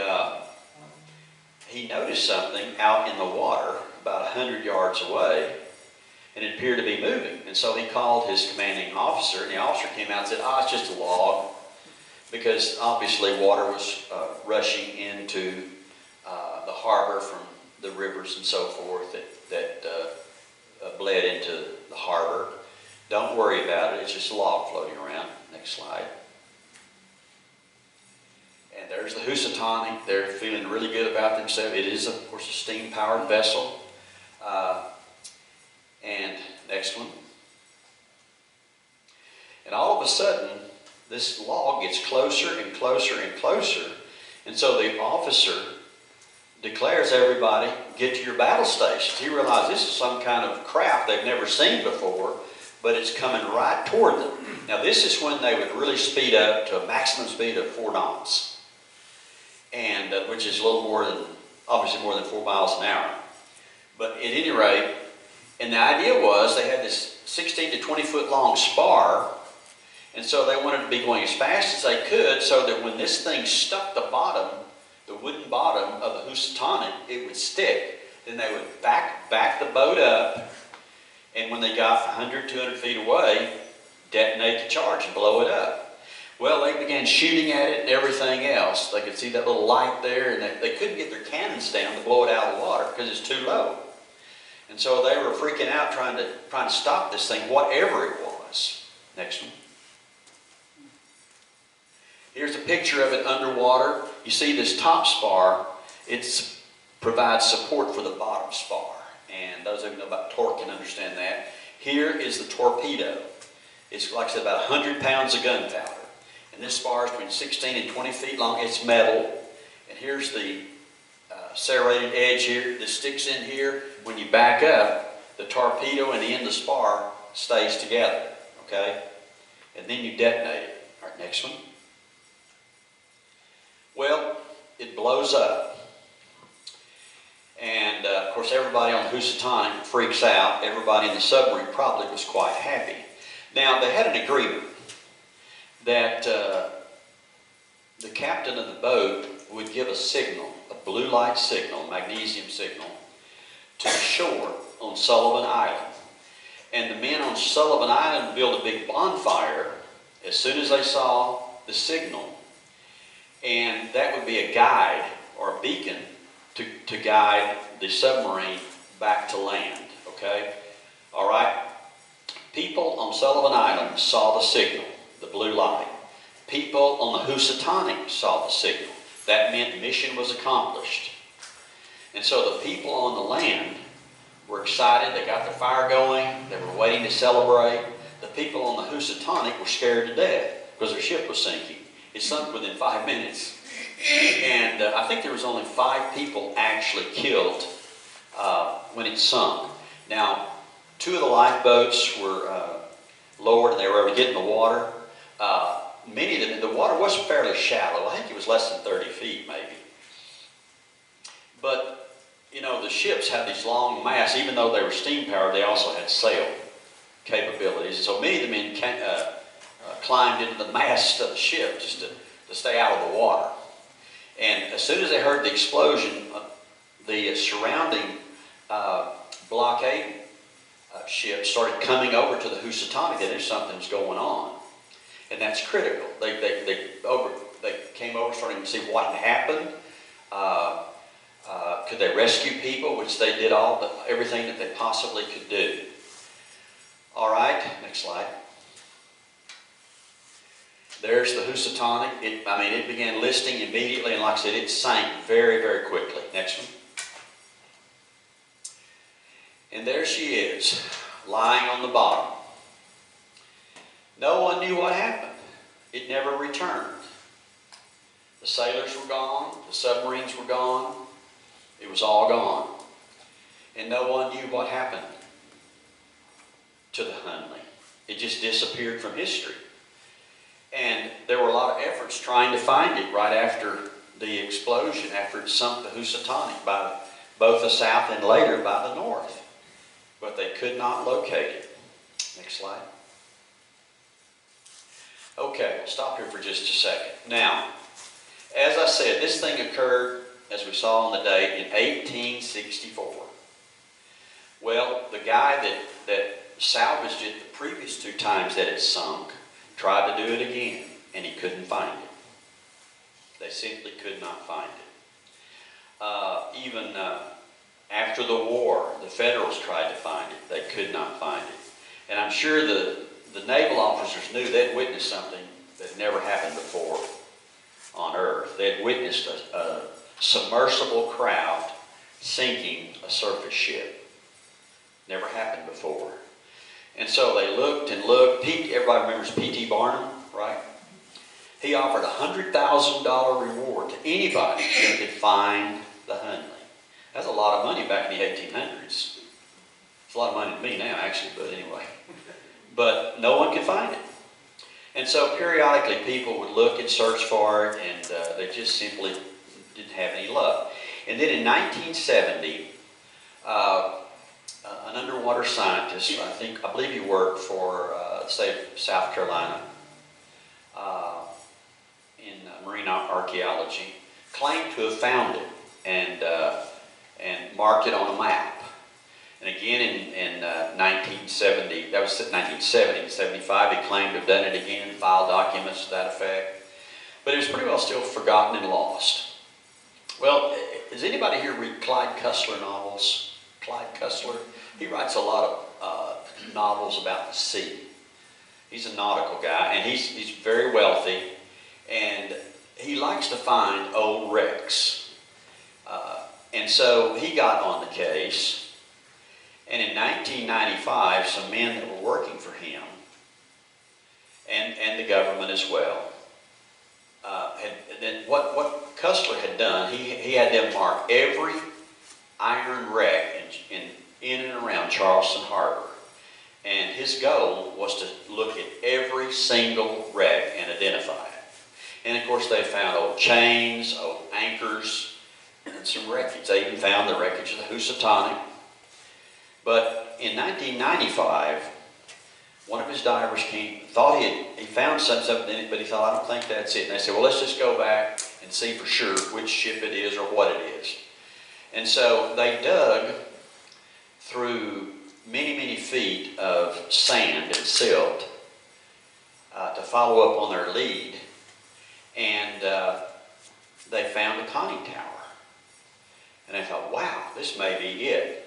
he noticed something out in the water about 100 yards away, and it appeared to be moving. And so he called his commanding officer, and the officer came out and said, it's just a log, because obviously water was rushing into the harbor from the rivers and so forth that bled into the harbor. Don't worry about it, it's just a log floating around. Next slide. And there's the Housatonic. They're feeling really good about themselves. It is, of course, a steam-powered vessel. And next one. And all of a sudden, this log gets closer and closer and closer. And so the officer declares, everybody, get to your battle stations. He realized this is some kind of craft they've never seen before, but it's coming right toward them. Now, this is when they would really speed up to a maximum speed of 4 knots, and which is a little more than, obviously more than 4 miles an hour. But at any rate, and the idea was they had this 16 to 20 foot long spar, and so they wanted to be going as fast as they could so that when this thing stuck the bottom, the wooden bottom of the Housatonic, it would stick. Then they would back the boat up, and when they got 100, 200 feet away, detonate the charge and blow it up. Well, they began shooting at it and everything else. They could see that little light there, and they couldn't get their cannons down to blow it out of the water because it's too low. And so they were freaking out trying to stop this thing, whatever it was. Next one. Here's a picture of it underwater. You see this top spar, it provides support for the bottom spar. And those of you who know about torque can understand that. Here is the torpedo. It's, like I said, about 100 pounds of gunpowder. And this spar is between 16 and 20 feet long. It's metal. It here's the serrated edge here that sticks in here. When you back up, the torpedo and the end of the spar stays together, okay? And then you detonate it. All right, next one. Well, it blows up. And, of course, everybody on the Housatonic freaks out. Everybody in the submarine probably was quite happy. Now, they had an agreement that the captain of the boat would give a signal, a blue light signal, magnesium signal, to the shore on Sullivan Island. And the men on Sullivan Island built a big bonfire as soon as they saw the signal. And that would be a guide or a beacon to guide the submarine back to land, okay? All right? People on Sullivan Island saw the signal, the blue light. People on the Housatonic saw the signal. That meant mission was accomplished. And so the people on the land were excited. They got the fire going. They were waiting to celebrate. The people on the Housatonic were scared to death because their ship was sinking. It sunk within 5 minutes. And I think there was only 5 people actually killed when it sunk. Now, 2 of the lifeboats were lowered and they were able to get in the water. Many of them, the water was fairly shallow. I think it was less than 30 feet maybe. But, you know, the ships had these long masts. Even though they were steam powered, they also had sail capabilities. And so many of the men climbed into the mast of the ship just to stay out of the water. And as soon as they heard the explosion, the surrounding blockade ships started coming over to the Housatonic. They knew something was going on. And that's critical. They came over starting to see what had happened. Could they rescue people, which they did everything that they possibly could do. All right, next slide. There's the Housatonic. It began listing immediately, and like I said, it sank very, very quickly. Next one. And there she is, lying on the bottom. No one knew what happened. It never returned. The sailors were gone. The submarines were gone. It was all gone. And no one knew what happened to the Hunley. It just disappeared from history. And there were a lot of efforts trying to find it right after the explosion, after it sunk the Housatonic by both the south and later by the north. But they could not locate it. Next slide. Okay, we'll stop here for just a second. Now, as I said, this thing occurred, as we saw on the date, in 1864. Well, the guy that salvaged it the previous 2 times that it sunk tried to do it again, and he couldn't find it. They simply could not find it. Even after the war, the Federals tried to find it. They could not find it. And I'm sure the naval officers knew they'd witnessed something that had never happened before on Earth. They'd witnessed a submersible craft sinking a surface ship. Never happened before. And so they looked and looked. Everybody remembers P.T. Barnum, right? He offered a $100,000 reward to anybody that could find the Hunley. That's a lot of money back in the 1800s. It's a lot of money to me now, actually, but anyway. But no one could find it. And so periodically people would look and search for it, and they just simply didn't have any luck. And then in 1970, an underwater scientist, I believe he worked for the state of South Carolina in marine archaeology, claimed to have found it and marked it on a map. And again in 1970, that was 1970, 75, he claimed to have done it again, filed documents to that effect. But it was pretty well still forgotten and lost. Well, does anybody here read Clyde Cussler novels? Clyde Cussler? He writes a lot of novels about the sea. He's a nautical guy, and he's very wealthy, and he likes to find old wrecks. And so he got on the case, and in 1995, some men that were working for him, and the government as well, what Cussler had done, he had them mark every iron wreck in and around Charleston Harbor. And his goal was to look at every single wreck and identify it. And of course they found old chains, old anchors, and some wreckage. They even found the wreckage of the Housatonic. But in 1995, one of his divers thought he found something in it, but he thought, I don't think that's it. And they said, well, let's just go back and see for sure which ship it is or what it is. And so they dug through many, many feet of sand and silt to follow up on their lead. And they found a conning tower. And they thought, wow, this may be it.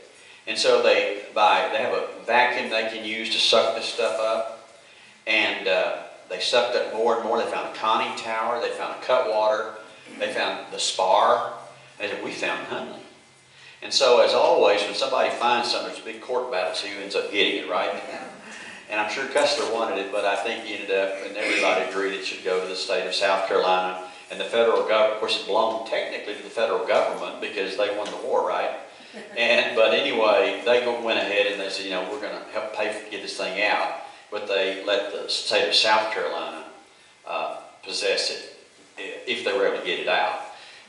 And so they have a vacuum they can use to suck this stuff up. And they sucked up more and more. They found a conning tower. They found a cutwater. They found the spar. They said, we found Hunley. And so, as always, when somebody finds something, there's a big court battle, so who ends up getting it, right? And I'm sure Cussler wanted it, but I think he ended up, and everybody agreed it should go to the state of South Carolina. And the federal government, of course, it belonged technically to the federal government because they won the war, right? But anyway, they went ahead and they said, you know, we're going to help pay to get this thing out. But they let the state of South Carolina possess it if they were able to get it out.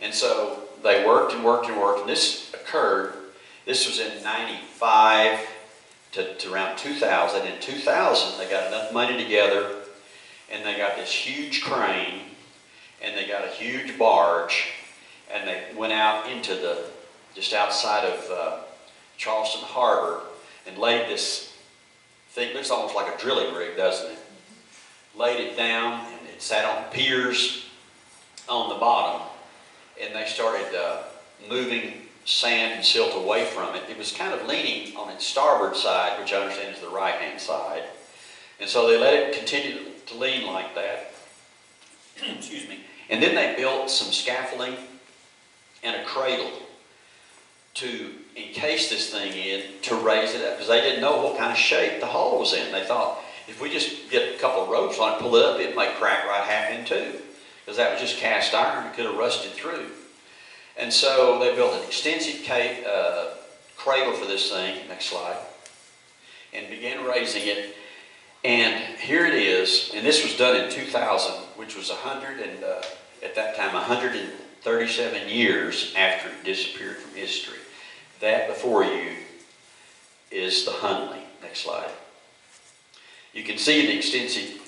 And so they worked and worked and worked. And this occurred, this was in 95 to around 2000. In 2000, they got enough money together and they got this huge crane and they got a huge barge and they went out into just outside of Charleston Harbor and laid this thing, looks almost like a drilling rig, doesn't it? Laid it down and it sat on piers on the bottom and they started moving sand and silt away from it. It was kind of leaning on its starboard side, which I understand is the right-hand side. And so they let it continue to lean like that. Excuse me. And then they built some scaffolding and a cradle to encase this thing in to raise it up because they didn't know what kind of shape the hull was in. They thought if we just get a couple of ropes on it, pull it up, it might crack right half in two because that was just cast iron. It could have rusted through. And so they built an extensive cradle for this thing, next slide, and began raising it. And here it is, and this was done in 2000, which was at that time 137 years after it disappeared from history. That before you is the Hunley. Next slide. You can see the extensive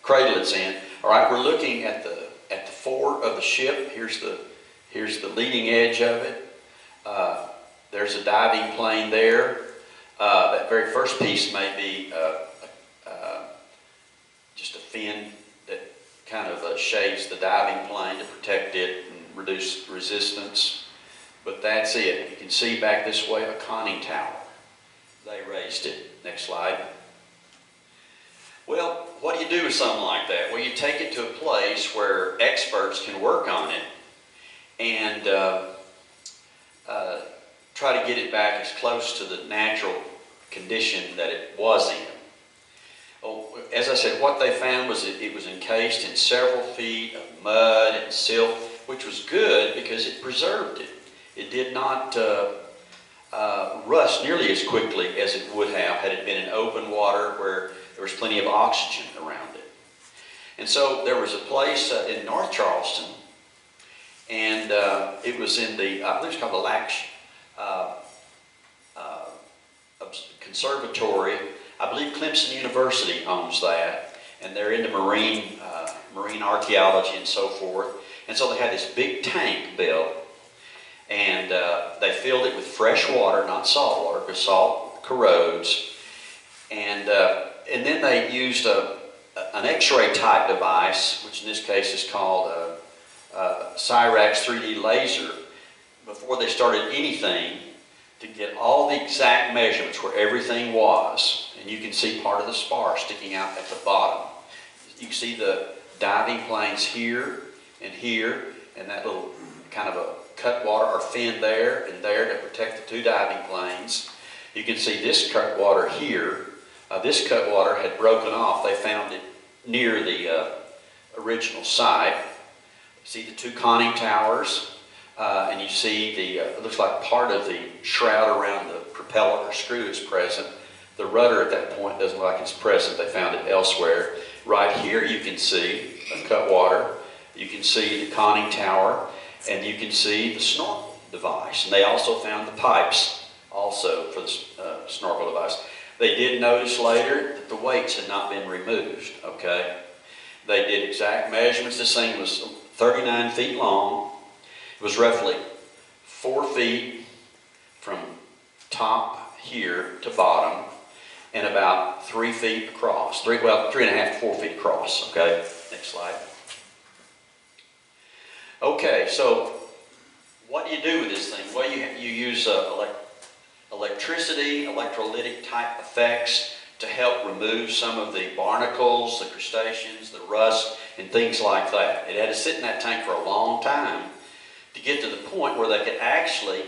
cradle it's in. All right, we're looking at the fore of the ship. Here's the leading edge of it. There's a diving plane there. That very first piece may be just a fin that kind of shades the diving plane to protect it and reduce resistance. But that's it. You can see back this way a conning tower. They raised it. Next slide. Well, what do you do with something like that? Well, you take it to a place where experts can work on it and try to get it back as close to the natural condition that it was in. Well, as I said, what they found was it was encased in several feet of mud and silt, which was good because it preserved it. It did not rust nearly as quickly as it would have had it been in open water where there was plenty of oxygen around it. And so there was a place in North Charleston, and it was in the, I believe it's called the Lax Conservatory. I believe Clemson University owns that, and they're into marine archaeology and so forth. And so they had this big tank built, and they filled it with fresh water, not salt water, because salt corrodes. And then they used an X-ray type device, which in this case is called Cyrax 3D laser, before they started anything, to get all the exact measurements where everything was. And you can see part of the spar sticking out at the bottom. You can see the diving planes here, and that little kind of a cutwater or fin there and there to protect the two diving planes. You can see this cutwater here. This cutwater had broken off. They found it near the original site. See the 2 conning towers, and you see the, it looks like part of the shroud around the propeller or screw is present. The rudder at that point doesn't look like it's present. They found it elsewhere. Right here you can see a cutwater. You can see the conning tower, and you can see the snorkel device. And they also found the pipes also for the snorkel device. They did notice later that the weights had not been removed, okay? They did exact measurements. This thing was 39 feet long. It was roughly 4 feet from top here to bottom, and about 3 feet across. 3.5 to 4 feet across, okay? Next slide. Okay, so what do you do with this thing? Well, you use electricity, electrolytic type effects to help remove some of the barnacles, the crustaceans, the rust, and things like that. It had to sit in that tank for a long time to get to the point where they could actually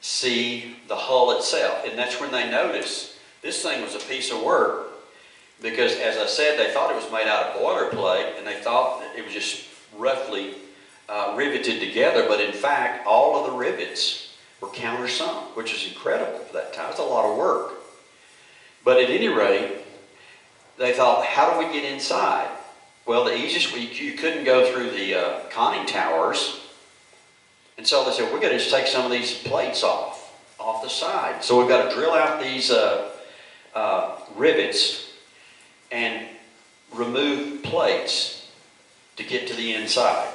see the hull itself. And that's when they noticed this thing was a piece of work, because, as I said, they thought it was made out of boilerplate, and they thought that it was just roughly riveted together, but in fact, all of the rivets were countersunk, which is incredible for that time. It's a lot of work. But at any rate, they thought, how do we get inside? Well, the easiest way, you couldn't go through the conning towers, and so they said, we're going to just take some of these plates off the side. So we've got to drill out these rivets and remove plates to get to the inside.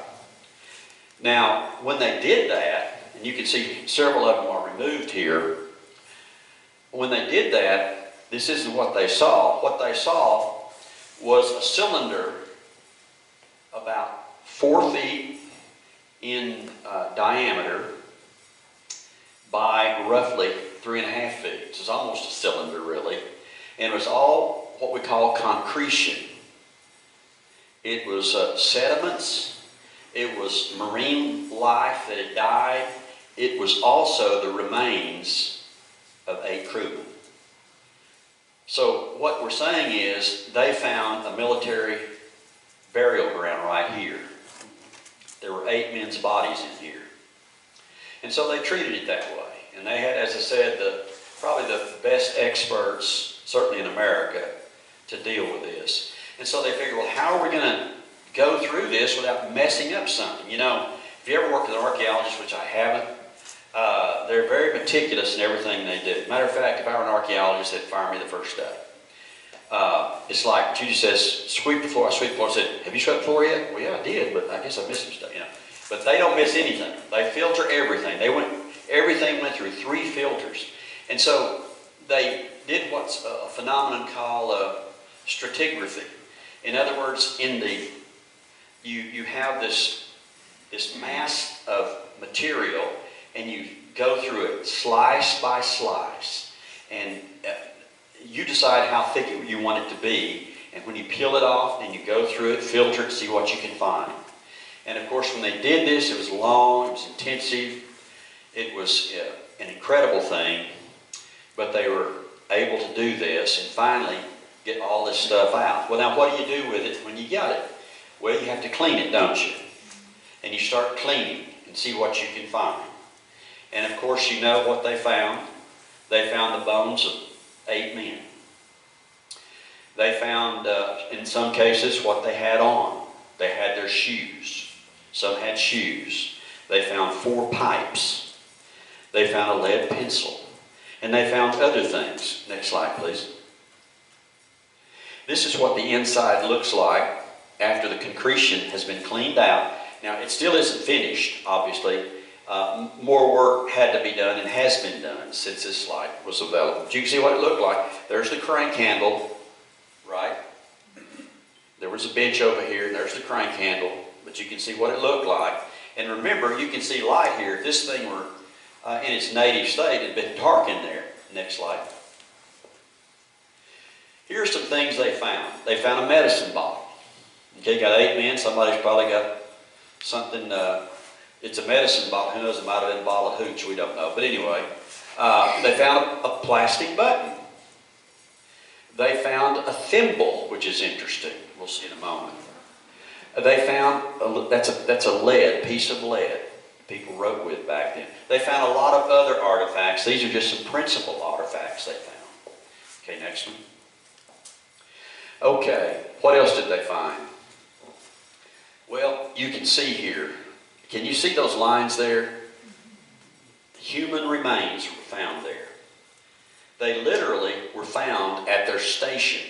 Now, when they did that, and you can see several of them are removed here, when they did that, this isn't what they saw. What they saw was a cylinder about 4 feet in diameter by roughly 3.5 feet. So it's almost a cylinder, really. And it was all what we call concretion. It was sediments. It was marine life that had died. It was also the remains of 8 crewmen. So what we're saying is they found a military burial ground right here. There were 8 men's bodies in here. And so they treated it that way. And they had, as I said, probably the best experts, certainly in America, to deal with this. And so they figured, well, how are we going to go through this without messing up something? You know, if you ever worked with an archaeologist, which I haven't, they're very meticulous in everything they do. Matter of fact, if I were an archaeologist, they'd fire me the first day. It's like Judy says, sweep the floor. I sweep the floor. I said, have you swept the floor yet? Well, yeah, I did, but I guess I missed some stuff, you know. But they don't miss anything. They filter everything. Everything went through 3 filters. And so they did what's a phenomenon called stratigraphy. In other words, you have this mass of material, and you go through it slice by slice, and you decide how thick you want it to be, and when you peel it off and you go through it, filter it, see what you can find. And of course, when they did this, it was long, it was intensive, it was an incredible thing, but they were able to do this and finally get all this stuff out. Well, now what do you do with it when you got it? Well, you have to clean it, don't you? And you start cleaning and see what you can find. And of course, you know what they found. They found the bones of 8 men. They found, in some cases, what they had on. They had their shoes. Some had shoes. They found 4 pipes. They found a lead pencil. And they found other things. Next slide, please. This is what the inside looks like after the concretion has been cleaned out. Now, it still isn't finished, obviously. More work had to be done and has been done since this slide was available. But you can see what it looked like. There's the crank handle, right? There was a bench over here, and there's the crank handle, but you can see what it looked like. And remember, you can see light here. If this thing were in its native state, it had been dark in there. Next slide. Here's some things they found. They found a medicine bottle. Okay, got 8 men. Somebody's probably got something. It's a medicine bottle. Who knows? It might have been a bottle of hooch. We don't know. But anyway, they found a plastic button. They found a thimble, which is interesting. We'll see in a moment. They found, that's a lead, piece of lead people wrote with back then. They found a lot of other artifacts. These are just some principal artifacts they found. Okay, next one. Okay, what else did they find? Well, you can see here. Can you see those lines there? Human remains were found there. They literally were found at their station.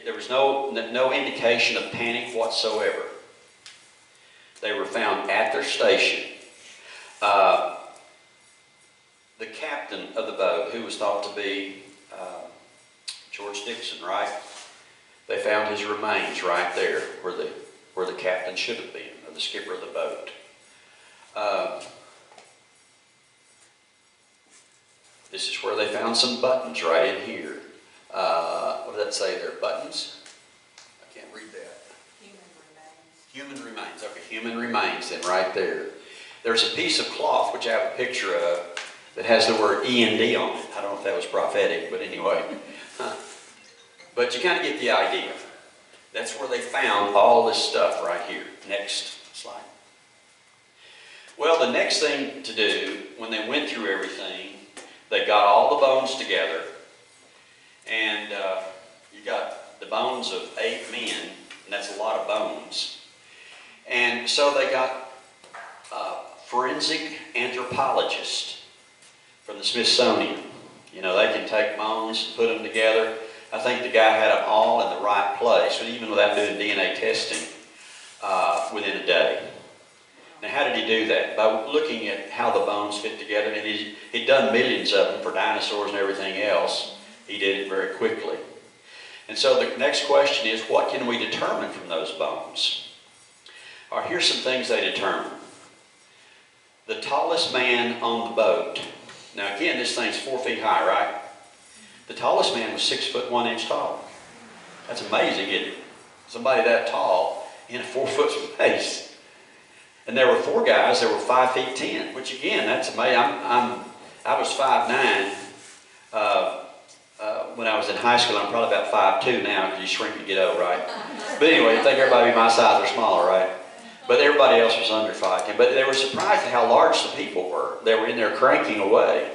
There was no indication of panic whatsoever. They were found at their station. The captain of the boat, who was thought to be George Dixon, right? They found his remains right there where the captain should have been, or the skipper of the boat. This is where they found some buttons right in here. What did that say there? Buttons? I can't read that. Human remains. Okay, human remains then right there. There's a piece of cloth, which I have a picture of, that has the word END on it. I don't know if that was prophetic, but anyway. But you kind of get the idea. That's where they found all this stuff right here. Next slide. Well, the next thing to do, when they went through everything, they got all the bones together, and you got the bones of 8 men, and that's a lot of bones. And so they got a forensic anthropologist from the Smithsonian. You know, they can take bones and put them together. I think the guy had them all in the right place, even without doing DNA testing, within a day. Now, how did he do that? By looking at how the bones fit together. And he'd done millions of them for dinosaurs and everything else. He did it very quickly. And so the next question is, what can we determine from those bones? All right, here's some things they determined. The tallest man on the boat. Now again, this thing's 4 feet high, right? The tallest man was 6 foot 1 inch tall. That's amazing, isn't it? Somebody that tall in a 4 foot space. And there were 4 guys that were 5 feet 10, which again, that's amazing. I was 5'9". When I was in high school. I'm probably about 5'2" now, because you shrink to get old, right? But anyway, I think everybody my size or smaller, right? But everybody else was under 5'10". But they were surprised at how large the people were. They were in there cranking away.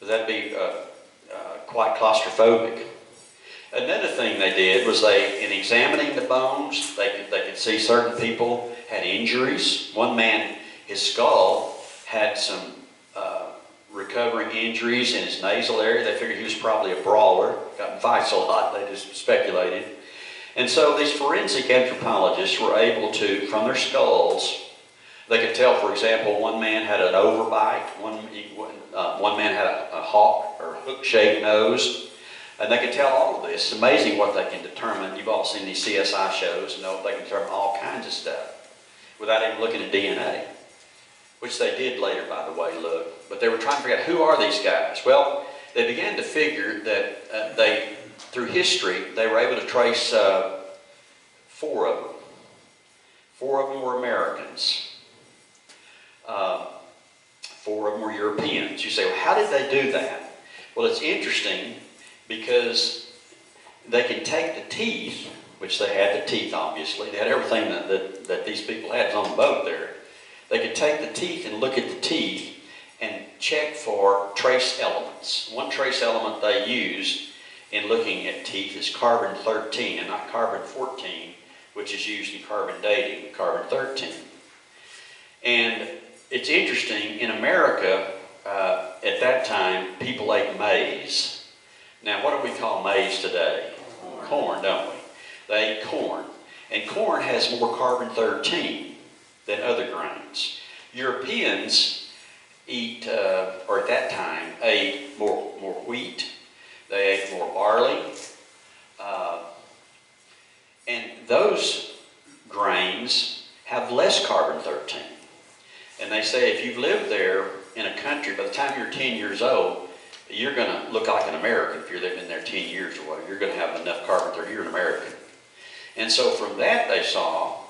That'd be quite claustrophobic. Another thing they did was in examining the bones, they could see certain people had injuries. One man, his skull had some recovering injuries in his nasal area. They figured he was probably a brawler, got in fights a lot, they just speculated. And so these forensic anthropologists were able to, from their skulls, they could tell, for example, one man had an overbite, one man had a hawk or hook-shaped nose, and they could tell all of this. It's amazing what they can determine. You've all seen these CSI shows, and they can determine all kinds of stuff without even looking at DNA, which they did later, by the way, look. But they were trying to figure out, who are these guys? Well, they began to figure that through history, they were able to trace 4 of them. 4 of them were Americans. 4 of them were Europeans. You say, well, how did they do that? Well, it's interesting because they can take the teeth, which they had the teeth, obviously. They had everything that these people had on the boat there. They could take the teeth and look at the teeth and check for trace elements. One trace element they used in looking at teeth is carbon-13 and not carbon-14, which is used in carbon dating, carbon-13. And it's interesting, in America, at that time, people ate maize. Now, what do we call maize today? Corn, don't we? They ate corn. And corn has more carbon-13 than other grains. Europeans eat, or at that time, ate more wheat. They ate more barley. And those grains have less carbon-13. And they say if you've lived there in a country, by the time you're 10 years old, you're going to look like an American. If you're living there 10 years or whatever, you're going to have enough carbon-13. You're an American. And so from that they saw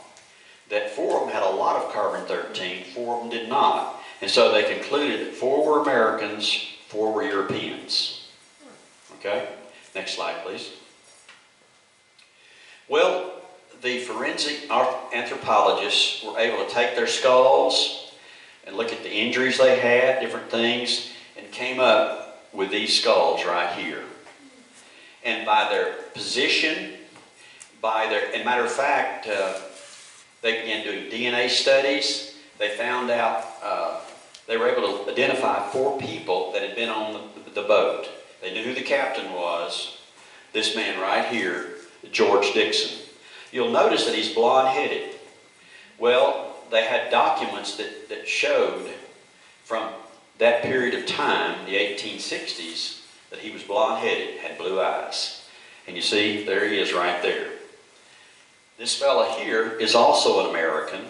that 4 of them had a lot of carbon-13, 4 of them did not. And so they concluded that 4 were Americans, 4 were Europeans. Okay? Next slide, please. Well, the forensic anthropologists were able to take their skulls and look at the injuries they had, different things, and came up with these skulls right here. And by their position, and matter of fact, they began doing DNA studies. They found out, they were able to identify 4 people that had been on the boat. They knew who the captain was, this man right here, George Dixon. You'll notice that he's blonde-headed. Well, they had documents that showed from that period of time, the 1860s, that he was blonde-headed, had blue eyes. And you see, there he is right there. This fella here is also an American.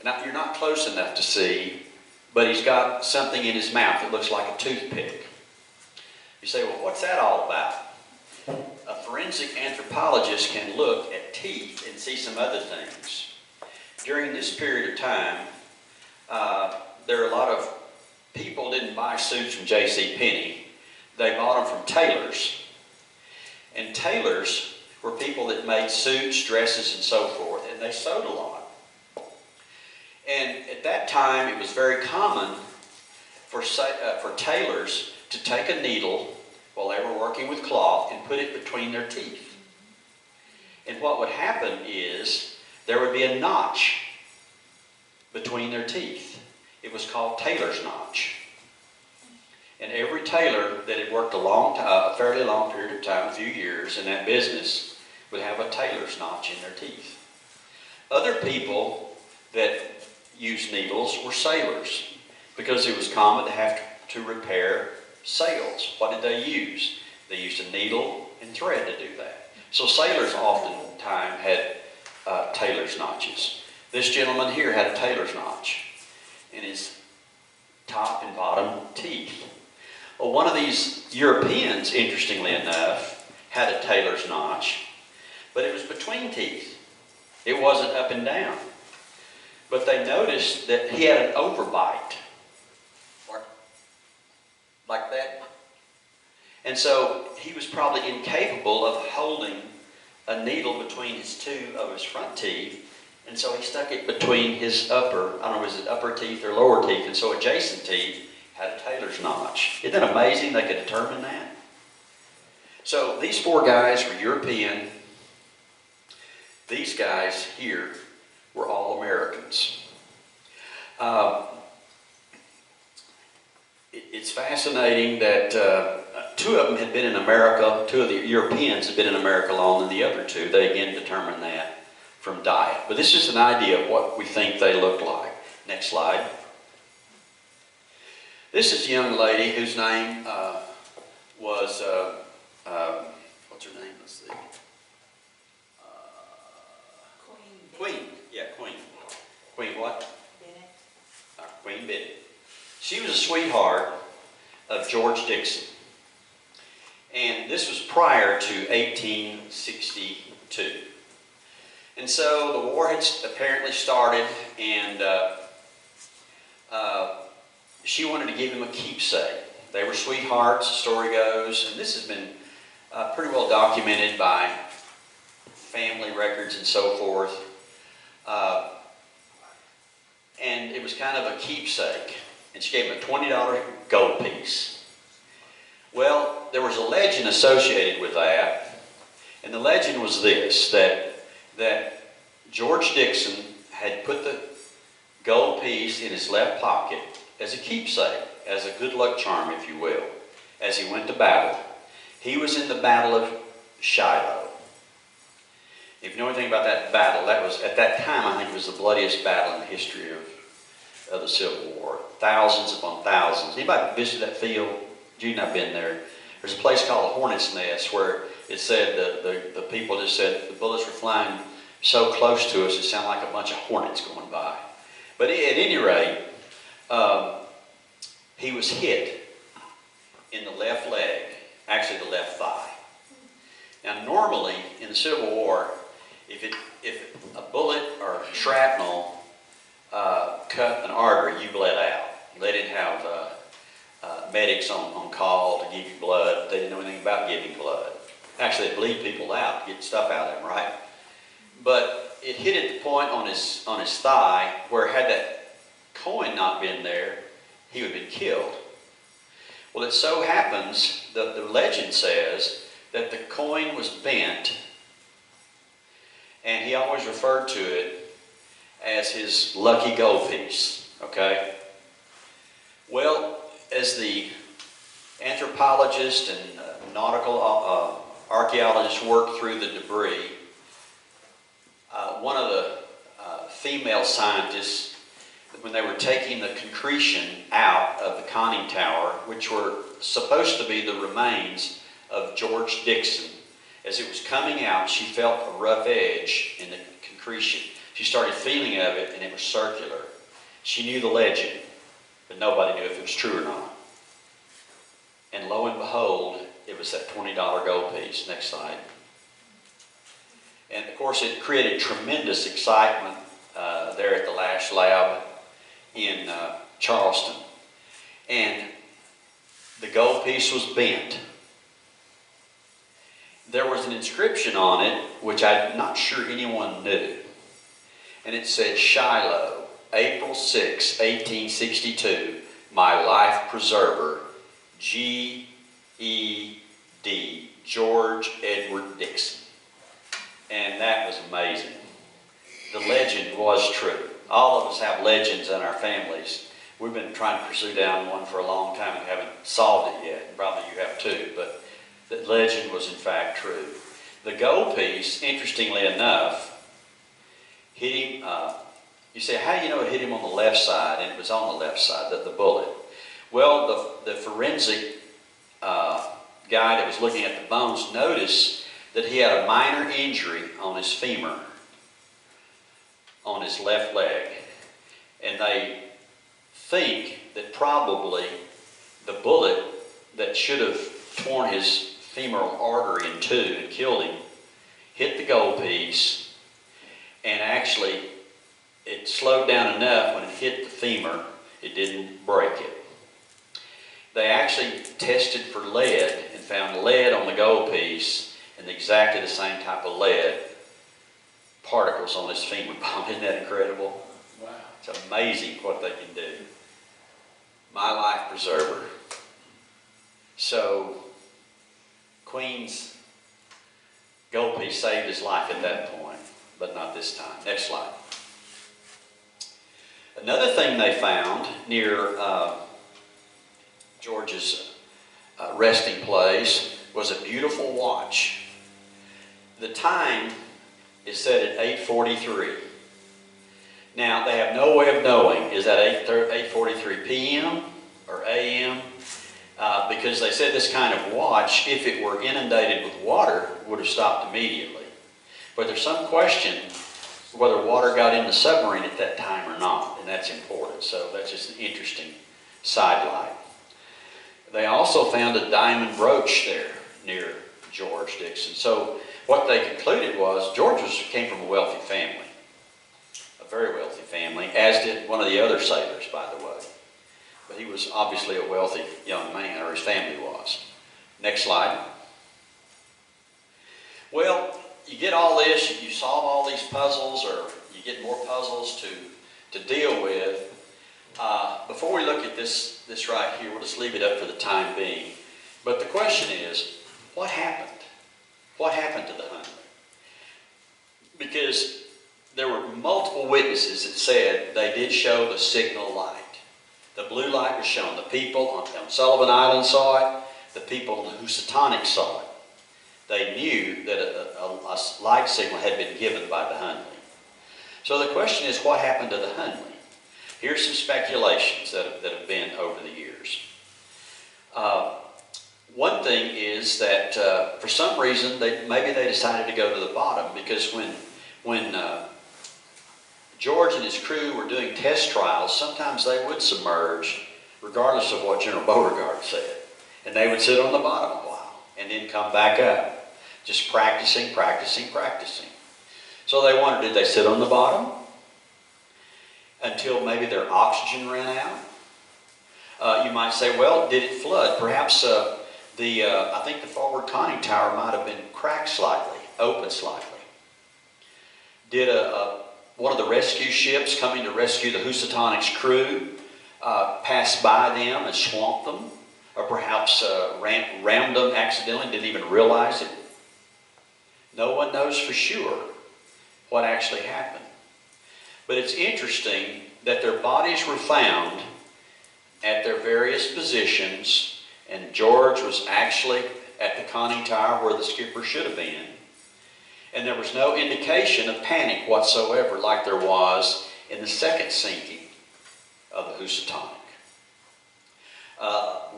Now, you're not close enough to see, but he's got something in his mouth that looks like a toothpick. You say, well, what's that all about? A forensic anthropologist can look at teeth and see some other things. During this period of time, there are a lot of people didn't buy suits from J.C. Penney. They bought them from tailors. And tailors were people that made suits, dresses, and so forth, and they sewed a lot. And at that time, it was very common for tailors to take a needle while they were working with cloth and put it between their teeth. And what would happen is there would be a notch between their teeth. It was called tailor's notch. And every tailor that had worked a fairly long period of time, a few years in that business, would have a tailor's notch in their teeth. Other people that used needles were sailors, because it was common to have to repair sails. What did they use? They used a needle and thread to do that. So sailors oftentimes had tailor's notches. This gentleman here had a tailor's notch in his top and bottom teeth. Well, one of these Europeans, interestingly enough, had a tailor's notch, but it was between teeth. It wasn't up and down. But they noticed that he had an overbite, like that. And so he was probably incapable of holding a needle between two of his front teeth, and so he stuck it between his upper, I don't know, was it upper teeth or lower teeth, and so adjacent teeth had a tailor's notch. Isn't that amazing they could determine that? So these 4 guys were European. These guys here were all Americans. It's fascinating that 2 of them had been in America, 2 of the Europeans had been in America longer than the other 2. They again determined that from diet. But this is an idea of what we think they look like. Next slide. This is a young lady whose name was, what's her name? Let's see. Queen. Yeah, Queen. Queen what? Bennett. Queen Bennett. She was a sweetheart of George Dixon. And this was prior to 1862. And so the war had apparently started, and she wanted to give him a keepsake. They were sweethearts, the story goes, and this has been pretty well documented by family records and so forth. And it was kind of a keepsake. And she gave him a $20 gold piece. Well, there was a legend associated with that, and the legend was this, that George Dixon had put the gold piece in his left pocket as a keepsake, as a good luck charm, if you will, as he went to battle. He was in the Battle of Shiloh. If you know anything about that battle, that was, at that time, I think it was the bloodiest battle in the history of the Civil War. Thousands upon thousands. Anybody visited that field? Jude and I've been there. There's a place called the Hornet's Nest where it said the people just said the bullets were flying so close to us it sounded like a bunch of hornets going by. But at any rate, he was hit in the left leg, actually the left thigh. Now normally in the Civil War, if a bullet or shrapnel cut an artery, you bled out. They didn't have medics on call to give you blood. They didn't know anything about giving blood. Actually, they bleed people out to get stuff out of them, right? but it hit at the point on his thigh where, had that coin not been there, he would have been killed. Well, it so happens that the legend says that the coin was bent, and he always referred to it as his lucky gold piece, okay? Well, as the anthropologist and nautical archaeologists worked through the debris, one of the female scientists, when they were taking the concretion out of the conning tower, which were supposed to be the remains of George Dixon, as it was coming out, she felt a rough edge in the concretion. She started feeling of it, and it was circular. She knew the legend, but nobody knew if it was true or not. And lo and behold, it was that $20 gold piece. Next slide. And of course, it created tremendous excitement there at the Lash Lab in Charleston. And the gold piece was bent. There was an inscription on it, which I'm not sure anyone knew. And it said, Shiloh, April 6, 1862, my life preserver, G.E.D., George Edward Dixon. And that was amazing. The legend was true. All of us have legends in our families. We've been trying to pursue down one for a long time and haven't solved it yet. Probably you have too, but the legend was in fact true. The gold piece, interestingly enough, hit him, you say, how do you know it hit him on the left side? And it was on the left side, the bullet. Well, the forensic guy that was looking at the bones noticed that he had a minor injury on his femur, on his left leg. And they think that probably the bullet that should have torn his femoral artery in two and killed him hit the gold piece, and actually it slowed down enough when it hit the femur, it didn't break it. They actually tested for lead and found lead on the gold piece and exactly the same type of lead particles on his femur bone. Isn't that incredible? Wow. It's amazing what they can do. My life preserver. So, Queen's gold piece saved his life at that point, but not this time. Next slide. Another thing they found near George's resting place was a beautiful watch. The time is set at 8:43. Now, they have no way of knowing, is that 8:43 p.m. or a.m.? Because they said this kind of watch, if it were inundated with water, would have stopped immediately. But there's some question whether water got in the submarine at that time or not, and that's important. So that's just an interesting sidelight. They also found a diamond brooch there near George Dixon. So what they concluded was George came from a wealthy family, a very wealthy family, as did one of the other sailors, by the way. But he was obviously a wealthy young man, or his family was. Next slide. Well, you get all this, you solve all these puzzles, or you get more puzzles to deal with. Before we look at this right here, we'll just leave it up for the time being. But the question is, what happened? What happened to the Huntley? Because there were multiple witnesses that said they did show the signal light. The blue light was shown. The people on Sullivan Island saw it. The people on the Housatonic saw it. They knew that a light signal had been given by the Huntley. So the question is, what happened to the Huntley? Here's some speculations that have been over the years. One thing is that for some reason, maybe they decided to go to the bottom, because when George and his crew were doing test trials, sometimes they would submerge, regardless of what General Beauregard said. And they would sit on the bottom a while and then come back up, just practicing. So they wondered, did they sit on the bottom until maybe their oxygen ran out? You might say, well, did it flood? Perhaps I think the forward conning tower might have been cracked slightly, open slightly. did one of the rescue ships coming to rescue the Housatonic's crew passed by them and swamped them, or perhaps rammed them accidentally, didn't even realize it? No one knows for sure what actually happened. But it's interesting that their bodies were found at their various positions, and George was actually at the conning tower where the skipper should have been. And there was no indication of panic whatsoever like there was in the second sinking of the Housatonic.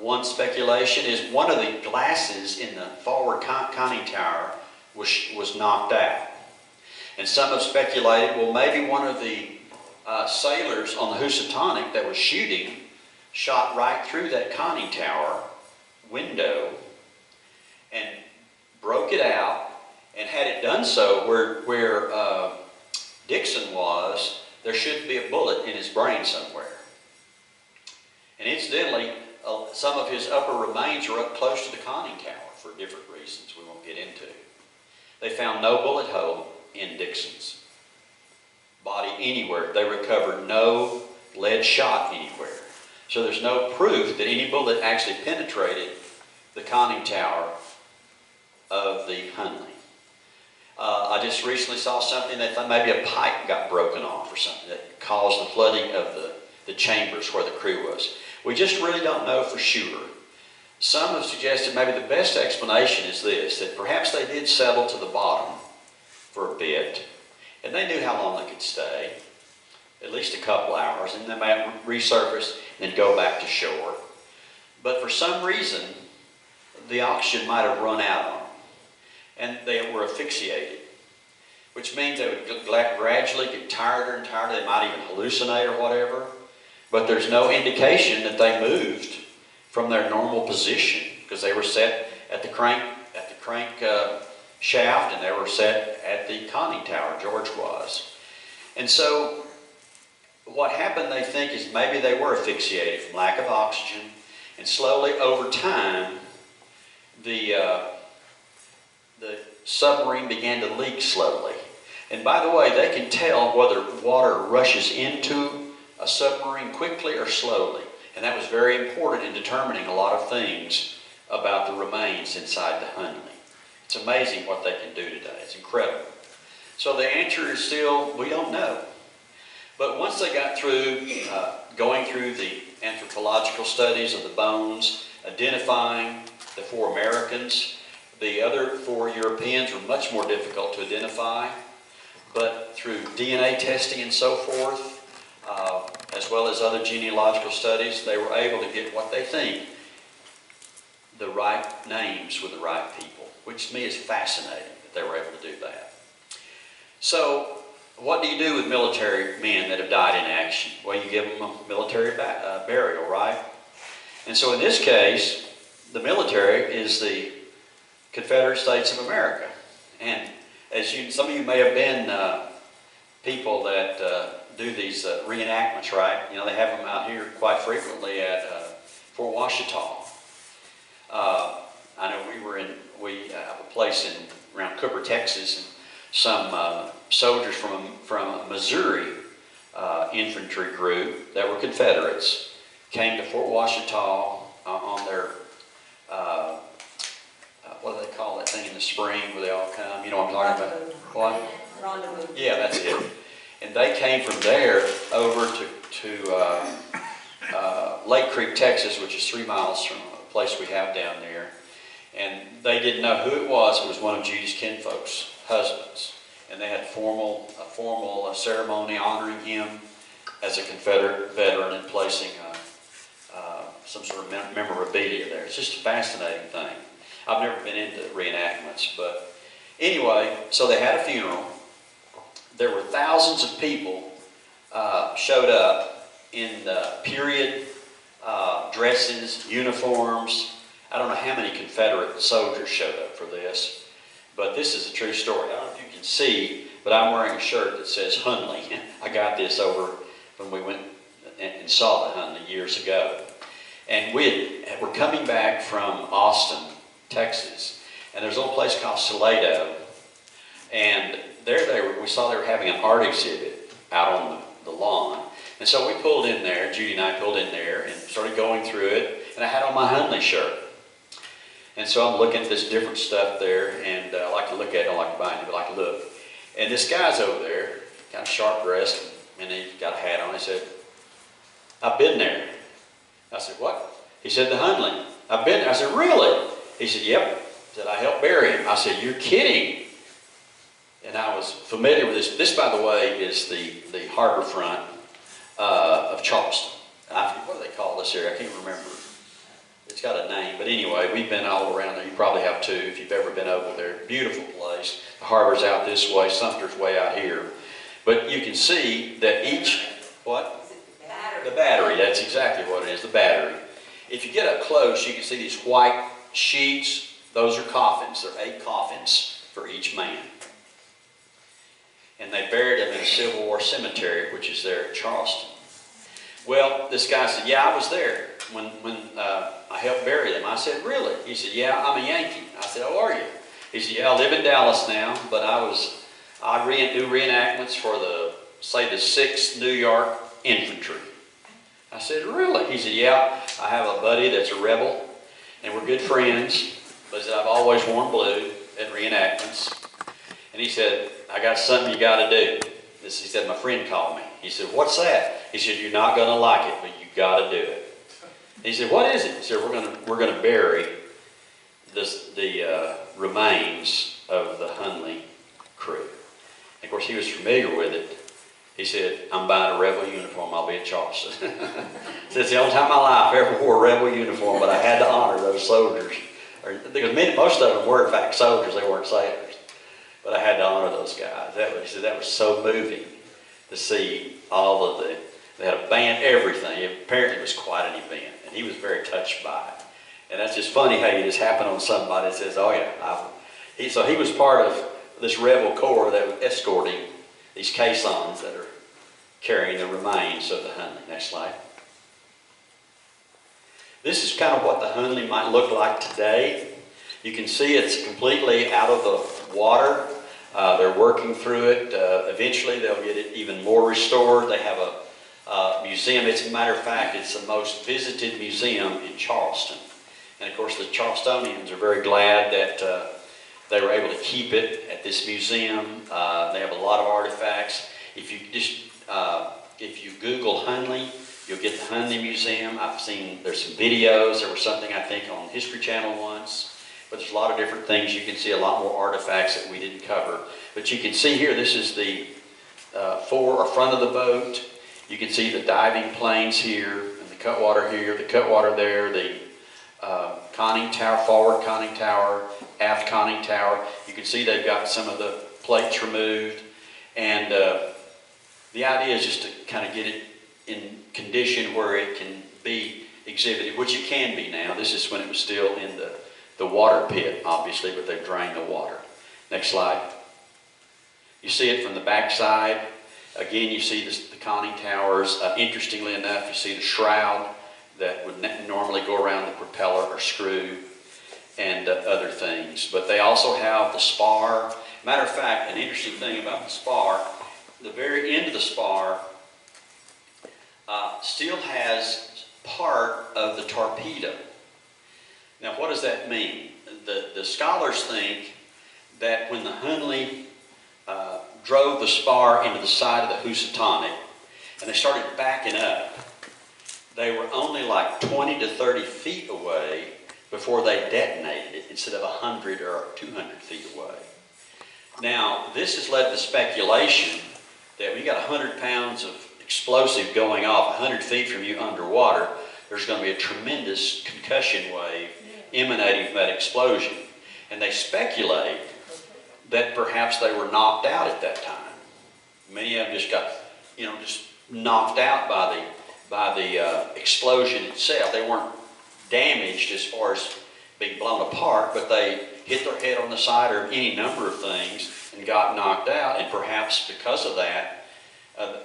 One speculation is one of the glasses in the forward conning tower was knocked out. And some have speculated, well, maybe one of the sailors on the Housatonic that was shooting shot right through that conning tower window and broke it out, and had it done so where Dixon was, there should be a bullet in his brain somewhere. And incidentally, some of his upper remains are up close to the conning tower for different reasons we won't get into. They found no bullet hole in Dixon's body anywhere. They recovered no lead shot anywhere. So there's no proof that any bullet actually penetrated the conning tower of the Hunley. I just recently saw something that thought maybe a pipe got broken off or something that caused the flooding of the chambers where the crew was. We just really don't know for sure. Some have suggested maybe the best explanation is this, that perhaps they did settle to the bottom for a bit, and they knew how long they could stay, at least a couple hours, and they might resurface and then go back to shore. But for some reason, the oxygen might have run out on them, and they were asphyxiated, which means they would gradually get tireder and tireder. They might even hallucinate or whatever, but there's no indication that they moved from their normal position, because they were set at the crank shaft, and they were set at the conning tower, George was. And so what happened, they think, is maybe they were asphyxiated from lack of oxygen, and slowly over time the submarine began to leak slowly. And by the way, they can tell whether water rushes into a submarine quickly or slowly. And that was very important in determining a lot of things about the remains inside the Hunley. It's amazing what they can do today. It's incredible. So the answer is still, we don't know. But once they got through going through the anthropological studies of the bones, identifying the 4 Americans, the other 4 Europeans were much more difficult to identify. But through DNA testing and so forth, as well as other genealogical studies, they were able to get what they think the right names with the right people, which to me is fascinating that they were able to do that. So what do you do with military men that have died in action? Well, you give them a military burial, right? And so in this case, the military is the Confederate States of America. And as some of you may have been people that do these reenactments, right? You know, they have them out here quite frequently at Fort Washita. I know we have a place around Cooper, Texas, and some soldiers from a Missouri infantry group that were Confederates came to Fort Washita on their what do they call that thing in the spring where they all come? You know what I'm talking about? What? Rendezvous. Yeah, that's it. And they came from there over to Lake Creek, Texas, which is 3 miles from a place we have down there. And they didn't know who it was. It was one of Judy's kinfolk's husbands. And they had a formal ceremony honoring him as a Confederate veteran and placing some sort of memorabilia there. It's just a fascinating thing. I've never been into reenactments, but anyway, so they had a funeral. There were thousands of people showed up in period dresses, uniforms. I don't know how many Confederate soldiers showed up for this, but this is a true story. I don't know if you can see, but I'm wearing a shirt that says Hunley. I got this over when we went and saw the Hunley years ago. And we're coming back from Austin, Texas, and there's a little place called Salado, and we saw they were having an art exhibit out on the lawn. And so we pulled in there, Judy and I pulled in there and started going through it. And I had on my Hundley shirt. And so I'm looking at this different stuff there, and I like to look at it, I don't like to buy it, but I like to look. And this guy's over there, kind of sharp dressed, and he's got a hat on. He said, "I've been there." I said, "What?" He said, "The Hundley. I've been there." I said, "Really?" He said, "Yep." He said, "I helped bury him." I said, "You're kidding." And I was familiar with this. This, by the way, is the harbor front of Charleston. What do they call this area? I can't remember. It's got a name, but anyway, we've been all around there. You probably have too if you've ever been over there. Beautiful place. The harbor's out this way, Sumter's way out here. But you can see that each, what? The battery. The battery, that's exactly what it is, the battery. If you get up close, you can see these white sheets. Those are coffins. There are 8 coffins for each man. And they buried them in a Civil War cemetery, which is there at Charleston. Well, this guy said, "Yeah, I was there when I helped bury them." I said, "Really?" He said, "Yeah, I'm a Yankee." I said, "Oh, are you?" He said, "Yeah, I live in Dallas now, but I do reenactments for the 6th New York Infantry." I said, "Really?" He said, "Yeah, I have a buddy that's a rebel, and we're good friends, but he said, I've always worn blue at reenactments." And he said, "I got something you got to do." He said, "My friend called me." He said, "What's that?" He said, "You're not going to like it, but you got to do it." He said, "What is it?" He said, "We're going to bury the remains of the Hundley crew." And of course, he was familiar with it. He said, "I'm buying a rebel uniform. I'll be at Charleston." He said, "It's the only time in my life I ever wore a rebel uniform, but I had to honor those soldiers." Because most of them were, in fact, soldiers. They weren't sailors. But I had to honor those guys. He said that was so moving to see all of they had a band, everything. Apparently it was quite an event, and he was very touched by it. And that's just funny how you just happen on somebody that says, "Oh yeah." So he was part of this rebel corps that was escorting these caissons that are carrying the remains of the Hundley. Next slide. This is kind of what the Hundley might look like today. You can see it's completely out of the water. They're working through it. Eventually they'll get it even more restored. They have a museum. As a matter of fact, it's the most visited museum in Charleston. And of course the Charlestonians are very glad that they were able to keep it at this museum. They have a lot of artifacts. If you Google Hundley, you'll get the Hundley Museum. There's some videos. There was something I think on History Channel once. But there's a lot of different things. You can see a lot more artifacts that we didn't cover. But you can see here, this is the fore or front of the boat. You can see the diving planes here, and the cutwater here, the cutwater there, the conning tower, forward conning tower, aft conning tower. You can see they've got some of the plates removed. And the idea is just to kind of get it in condition where it can be exhibited, which it can be now. This is when it was still in the water pit, obviously, but they've drained the water. Next slide. You see it from the back side. Again, you see the conning towers. Interestingly enough, you see the shroud that would normally go around the propeller or screw and other things. But they also have the spar. Matter of fact, an interesting thing about the spar, the very end of the spar still has part of the torpedo. Now, what does that mean? The scholars think that when the Hundley drove the spar into the side of the Housatonic and they started backing up, they were only like 20 to 30 feet away before they detonated it instead of 100 or 200 feet away. Now, this has led to speculation that when you got 100 pounds of explosive going off 100 feet from you underwater, there's going to be a tremendous concussion wave emanating from that explosion. And they speculate that perhaps they were knocked out at that time. Many of them just got, just knocked out by the explosion itself. They weren't damaged as far as being blown apart, but they hit their head on the side or any number of things and got knocked out. And perhaps because of that,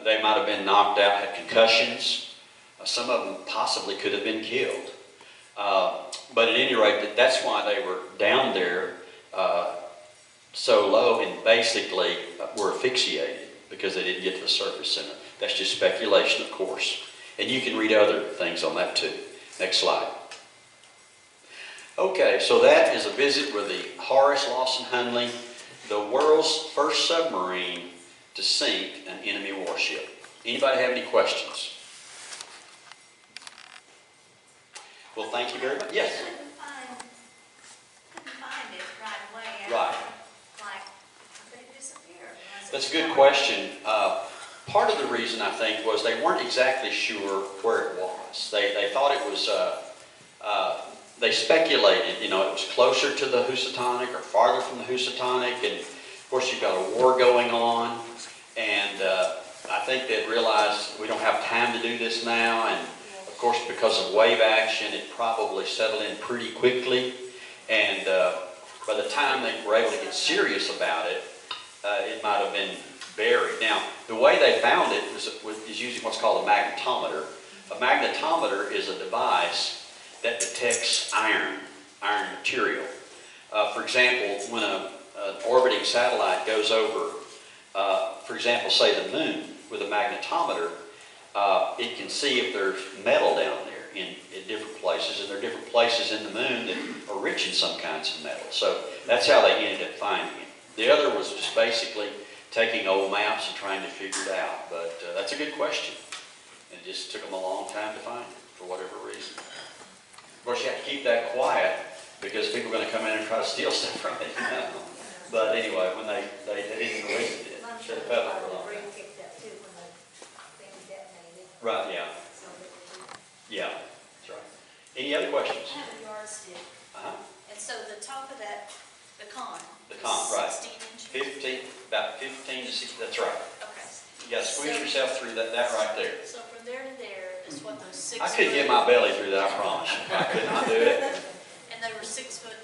they might have been knocked out, had concussions. Some of them possibly could have been killed. But at any rate, that's why they were down there so low and basically were asphyxiated because they didn't get to the surface. And that's just speculation, of course. And you can read other things on that too. Next slide. Okay, so that is a visit with the Horace Lawson Hundley, the world's first submarine to sink an enemy warship. Anybody have any questions? Well, thank you very much. Yes? Couldn't find it right away. Right. Like, they disappeared. That's a good question. Part of the reason, I think, was they weren't exactly sure where it was. They thought it was, they speculated, you know, it was closer to the Housatonic or farther from the Housatonic. And, of course, you've got a war going on. And I think they'd realized we don't have time to do this now. And, of course, because of wave action, it probably settled in pretty quickly. And by the time they were able to get serious about it, it might have been buried. Now, the way they found it is using what's called a magnetometer. A magnetometer is a device that detects iron material. For example, when an orbiting satellite goes over, for example, say the moon, with a magnetometer, it can see if there's metal down there in different places, and there are different places in the moon that are rich in some kinds of metal. So that's how they ended up finding it. The other was just basically taking old maps and trying to figure it out. But that's a good question. It just took them a long time to find it, for whatever reason. Of course, you have to keep that quiet because people are going to come in and try to steal stuff from it. But anyway, when they didn't release it, should have felt it for a long time. Right, yeah. Yeah, that's right. Any other questions? I have a yardstick. Uh-huh. And so the top of that, the con. The con, right. 16 inches. about 15 to 16, that's right. Okay. You got to squeeze yourself through that right there. So from there to there is what those 6 I couldn't get my belly through that, I promise you. I could not do it. And they were 6 foot.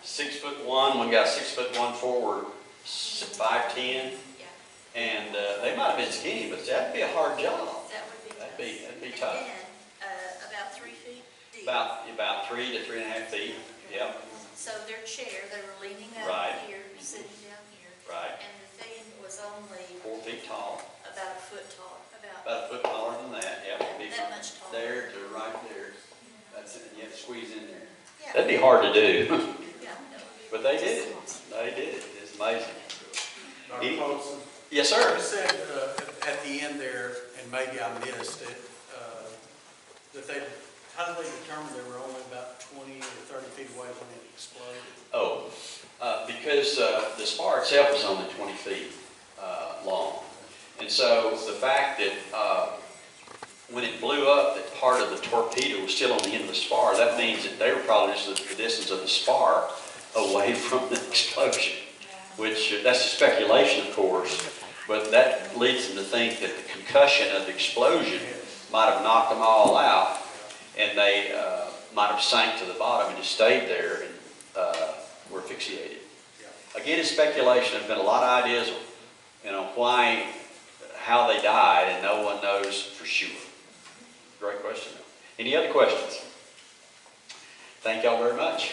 6'1", one got 6'1" forward, 5'10", Yeah. and they might have been skinny, but that'd be a hard job. That would be tough. That'd be tough. And then, about 3 feet deep. About 3 to 3.5 feet. Yep. So their chair, they were leaning up Right. here, sitting down here. Right. And the thing was only 4 feet tall. about a foot tall, About a foot taller than that. Yep. It'd be that from much taller. there to right there. That's it. And you have to squeeze in there. Yeah. That'd be hard to do. Yeah, that would be. But they did it. They did it. It's amazing. Dr. Polson, Yes, you sir. said at the end there, and maybe I missed it, that how did they determine they were only about 20 or 30 feet away when it exploded? Oh, because the spar itself is only 20 feet long. And so the fact that when it blew up, that part of the torpedo was still on the end of the spar, that means that they were probably just the distance of the spar away from the explosion, which that's a speculation, of course, but that leads them to think that the concussion of the explosion might have knocked them all out, and they might have sank to the bottom and just stayed there and were asphyxiated. Again, it's speculation. There's been a lot of ideas, you know, how they died, and no one knows for sure. Great question. Any other questions? Thank y'all very much.